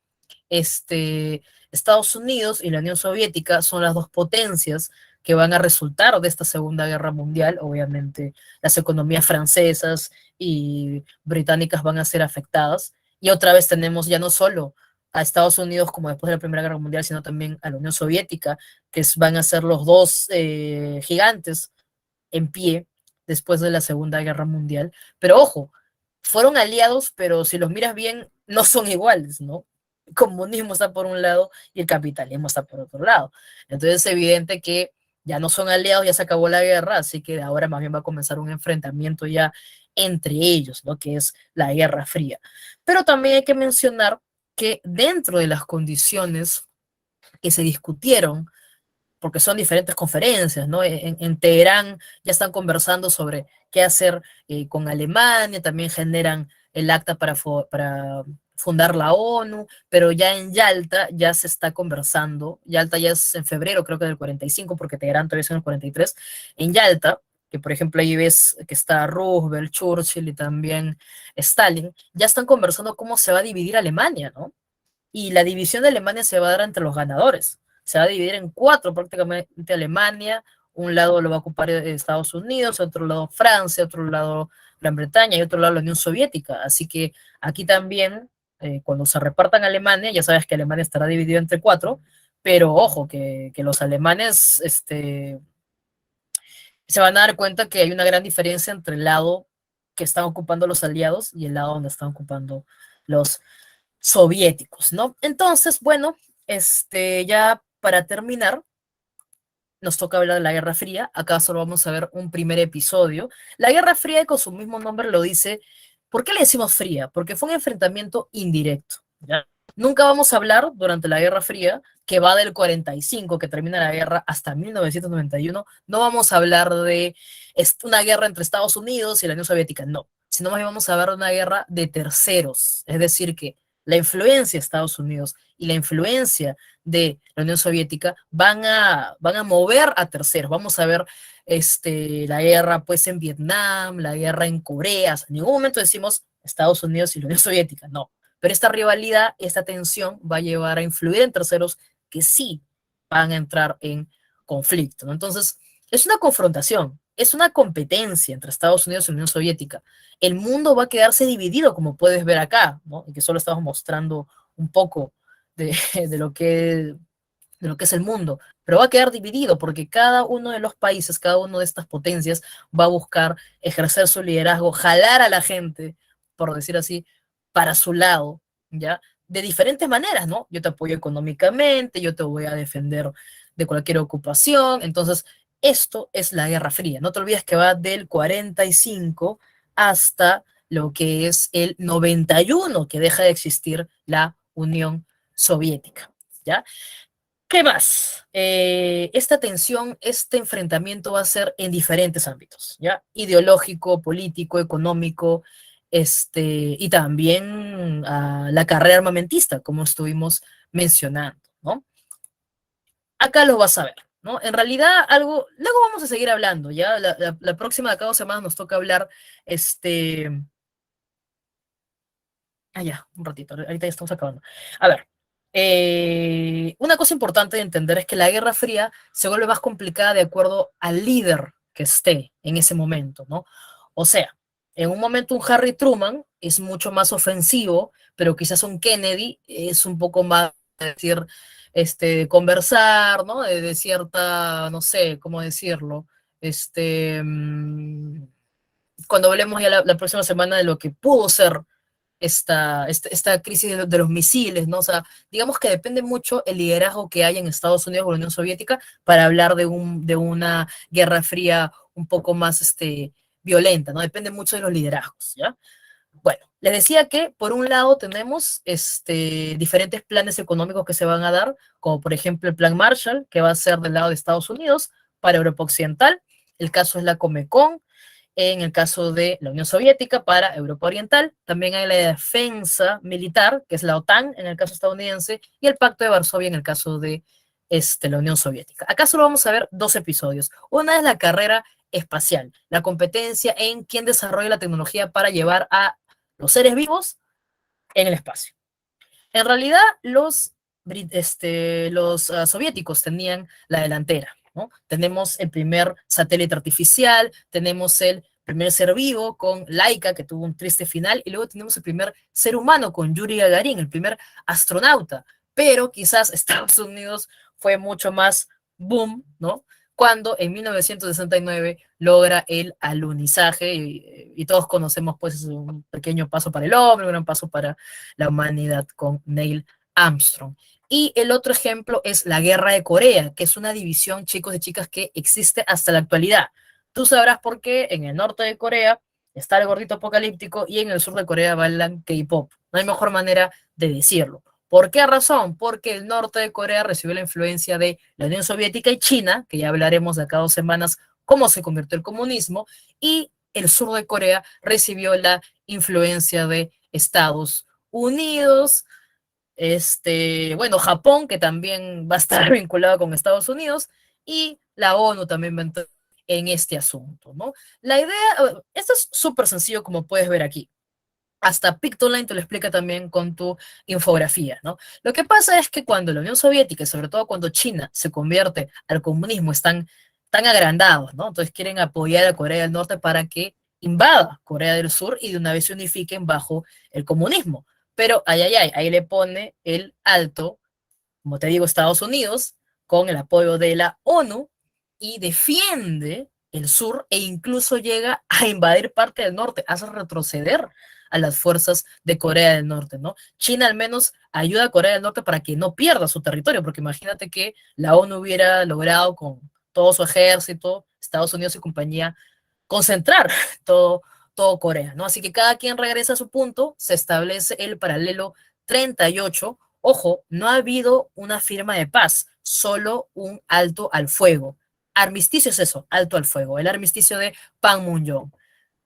este, Estados Unidos y la Unión Soviética son las dos potencias que van a resultar de esta Segunda Guerra Mundial. Obviamente, las economías francesas y británicas van a ser afectadas. Y otra vez tenemos ya no solo a Estados Unidos como después de la Primera Guerra Mundial, sino también a la Unión Soviética, que van a ser los dos gigantes en pie después de la Segunda Guerra Mundial. Pero ojo, fueron aliados, pero si los miras bien, no son iguales, ¿no? El comunismo está por un lado y el capitalismo está por otro lado. Entonces es evidente que ya no son aliados, ya se acabó la guerra, así que ahora más bien va a comenzar un enfrentamiento ya entre ellos, ¿no? Que es la Guerra Fría. Pero también hay que mencionar que dentro de las condiciones que se discutieron porque son diferentes conferencias, ¿no? En Teherán ya están conversando sobre qué hacer con Alemania, también generan el acta para fundar la ONU, pero ya en Yalta ya se está conversando, Yalta ya es en febrero, creo que del 45, porque Teherán todavía es en el 43, en Yalta, que por ejemplo ahí ves que está Roosevelt, Churchill y también Stalin, ya están conversando cómo se va a dividir Alemania, ¿no? y la división de Alemania se va a dar entre los ganadores. Se va a dividir en cuatro prácticamente Alemania, un lado lo va a ocupar Estados Unidos, otro lado Francia, otro lado Gran Bretaña y otro lado la Unión Soviética. Así que aquí también, cuando se repartan Alemania, ya sabes que Alemania estará dividido entre cuatro, pero ojo, que los alemanes se van a dar cuenta que hay una gran diferencia entre el lado que están ocupando los aliados y el lado donde están ocupando los soviéticos, ¿no? Entonces, bueno, ya para terminar, nos toca hablar de la Guerra Fría. Acá solo vamos a ver un primer episodio. La Guerra Fría, con su mismo nombre, lo dice. ¿Por qué le decimos fría? Porque fue un enfrentamiento indirecto. ¿Ya? Nunca vamos a hablar durante la Guerra Fría, que va del 45, que termina la guerra, hasta 1991. No vamos a hablar de una guerra entre Estados Unidos y la Unión Soviética, no. Sino más bien vamos a hablar de una guerra de terceros. Es decir, que la influencia de Estados Unidos y la influencia de la Unión Soviética van a mover a terceros. Vamos a ver la guerra pues en Vietnam, la guerra en Corea. En ningún momento decimos Estados Unidos y la Unión Soviética, no. Pero esta rivalidad, esta tensión va a llevar a influir en terceros que sí van a entrar en conflicto, ¿no? Entonces, es una confrontación, es una competencia entre Estados Unidos y la Unión Soviética. El mundo va a quedarse dividido, como puedes ver acá, ¿no? Y que solo estamos mostrando un poco de, de lo que de lo que es el mundo, pero va a quedar dividido porque cada uno de los países, cada una de estas potencias va a buscar ejercer su liderazgo, jalar a la gente, por decir así, para su lado, ¿ya? De diferentes maneras, ¿no? Yo te apoyo económicamente, yo te voy a defender de cualquier ocupación, entonces esto es la Guerra Fría. No te olvides que va del 45 hasta lo que es el 91, que deja de existir la Unión Soviética, ¿ya? ¿Qué más? Esta tensión, este enfrentamiento va a ser en diferentes ámbitos, ¿ya? Ideológico, político, económico, y también la carrera armamentista, como estuvimos mencionando, ¿no? Acá lo vas a ver, ¿no? En realidad, luego vamos a seguir hablando, ¿ya? La próxima de cada 2 semanas nos toca hablar, este, ya, un ratito, ahorita ya estamos acabando. A ver, una cosa importante de entender es que la Guerra Fría se vuelve más complicada de acuerdo al líder que esté en ese momento, ¿no? O sea, en un momento un Harry Truman es mucho más ofensivo, pero quizás un Kennedy es un poco más, decir, conversar, ¿no? De cierta, no sé, ¿cómo decirlo? Este, mm, Cuando hablemos ya la próxima semana de lo que pudo ser esta crisis de los misiles, ¿no? O sea, digamos que depende mucho el liderazgo que haya en Estados Unidos o la Unión Soviética para hablar de una guerra fría un poco más violenta, ¿no? Depende mucho de los liderazgos, ¿ya? Bueno, les decía que por un lado tenemos diferentes planes económicos que se van a dar, como por ejemplo el Plan Marshall, que va a ser del lado de Estados Unidos para Europa Occidental. El caso es la Comecon, en el caso de la Unión Soviética para Europa Oriental. También hay la defensa militar, que es la OTAN en el caso estadounidense, y el Pacto de Varsovia en el caso de la Unión Soviética. Acá solo vamos a ver 2 episodios. Una es la carrera espacial, la competencia en quién desarrolla la tecnología para llevar a los seres vivos en el espacio. En realidad, los soviéticos tenían la delantera, ¿no? Tenemos el primer satélite artificial, tenemos el primer ser vivo con Laika, que tuvo un triste final, y luego tenemos el primer ser humano con Yuri Gagarin, el primer astronauta. Pero quizás Estados Unidos fue mucho más boom, ¿no? Cuando en 1969 logra el alunizaje, y todos conocemos pues un pequeño paso para el hombre, un gran paso para la humanidad con Neil Armstrong. Y el otro ejemplo es la Guerra de Corea, que es una división, chicos y chicas, que existe hasta la actualidad. Tú sabrás por qué en el norte de Corea está el gordito apocalíptico y en el sur de Corea bailan K-pop. No hay mejor manera de decirlo. ¿Por qué razón? Porque el norte de Corea recibió la influencia de la Unión Soviética y China, que ya hablaremos de acá 2 semanas cómo se convirtió el comunismo, y el sur de Corea recibió la influencia de Estados Unidos, bueno, Japón, que también va a estar vinculado con Estados Unidos, y la ONU también va a entrar en este asunto, ¿no? La idea, esto es súper sencillo como puedes ver aquí. Hasta Pictoline te lo explica también con tu infografía, ¿no? Lo que pasa es que cuando la Unión Soviética, y sobre todo cuando China se convierte al comunismo, están tan agrandados, ¿no? Entonces quieren apoyar a Corea del Norte para que invada Corea del Sur y de una vez se unifiquen bajo el comunismo. Pero ahí le pone el alto, como te digo, Estados Unidos, con el apoyo de la ONU, y defiende el sur e incluso llega a invadir parte del norte, hace retroceder a las fuerzas de Corea del Norte, ¿no? China al menos ayuda a Corea del Norte para que no pierda su territorio, porque imagínate que la ONU hubiera logrado con todo su ejército, Estados Unidos y compañía, concentrar todo, todo Corea, ¿no? Así que cada quien regresa a su punto, se establece el paralelo 38. Ojo, no ha habido una firma de paz, solo un alto al fuego. Armisticio es eso, alto al fuego, el armisticio de Panmunjom.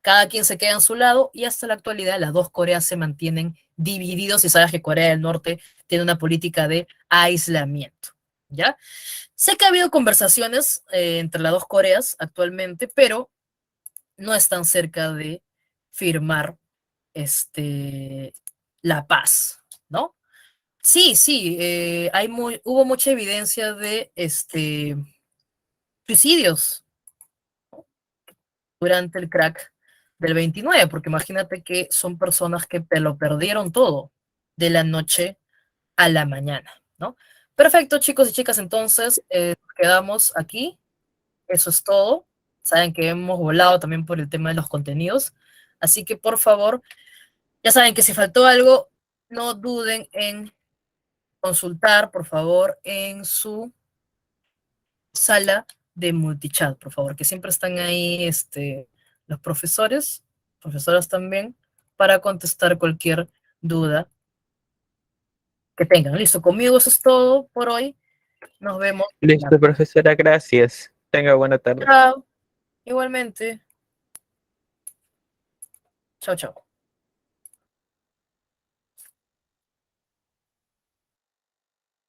Cada quien se queda en su lado y hasta la actualidad las dos Coreas se mantienen divididos y sabes que Corea del Norte tiene una política de aislamiento, ¿ya? Sé que ha habido conversaciones entre las dos Coreas actualmente, pero no están cerca de firmar la paz, ¿no? Sí, sí, hubo mucha evidencia de suicidios durante el crack del 29, porque imagínate que son personas que te lo perdieron todo de la noche a la mañana, ¿no? Perfecto, chicos y chicas, entonces quedamos aquí. Eso es todo. Saben que hemos volado también por el tema de los contenidos. Así que por favor, ya saben que si faltó algo, no duden en consultar, por favor, en su sala de multichat, por favor, que siempre están ahí los profesores, profesoras también, para contestar cualquier duda que tengan. Listo, conmigo eso es todo por hoy. Nos vemos. Listo, profesora, gracias. Tenga buena tarde. Chao. Igualmente. Chao, chao.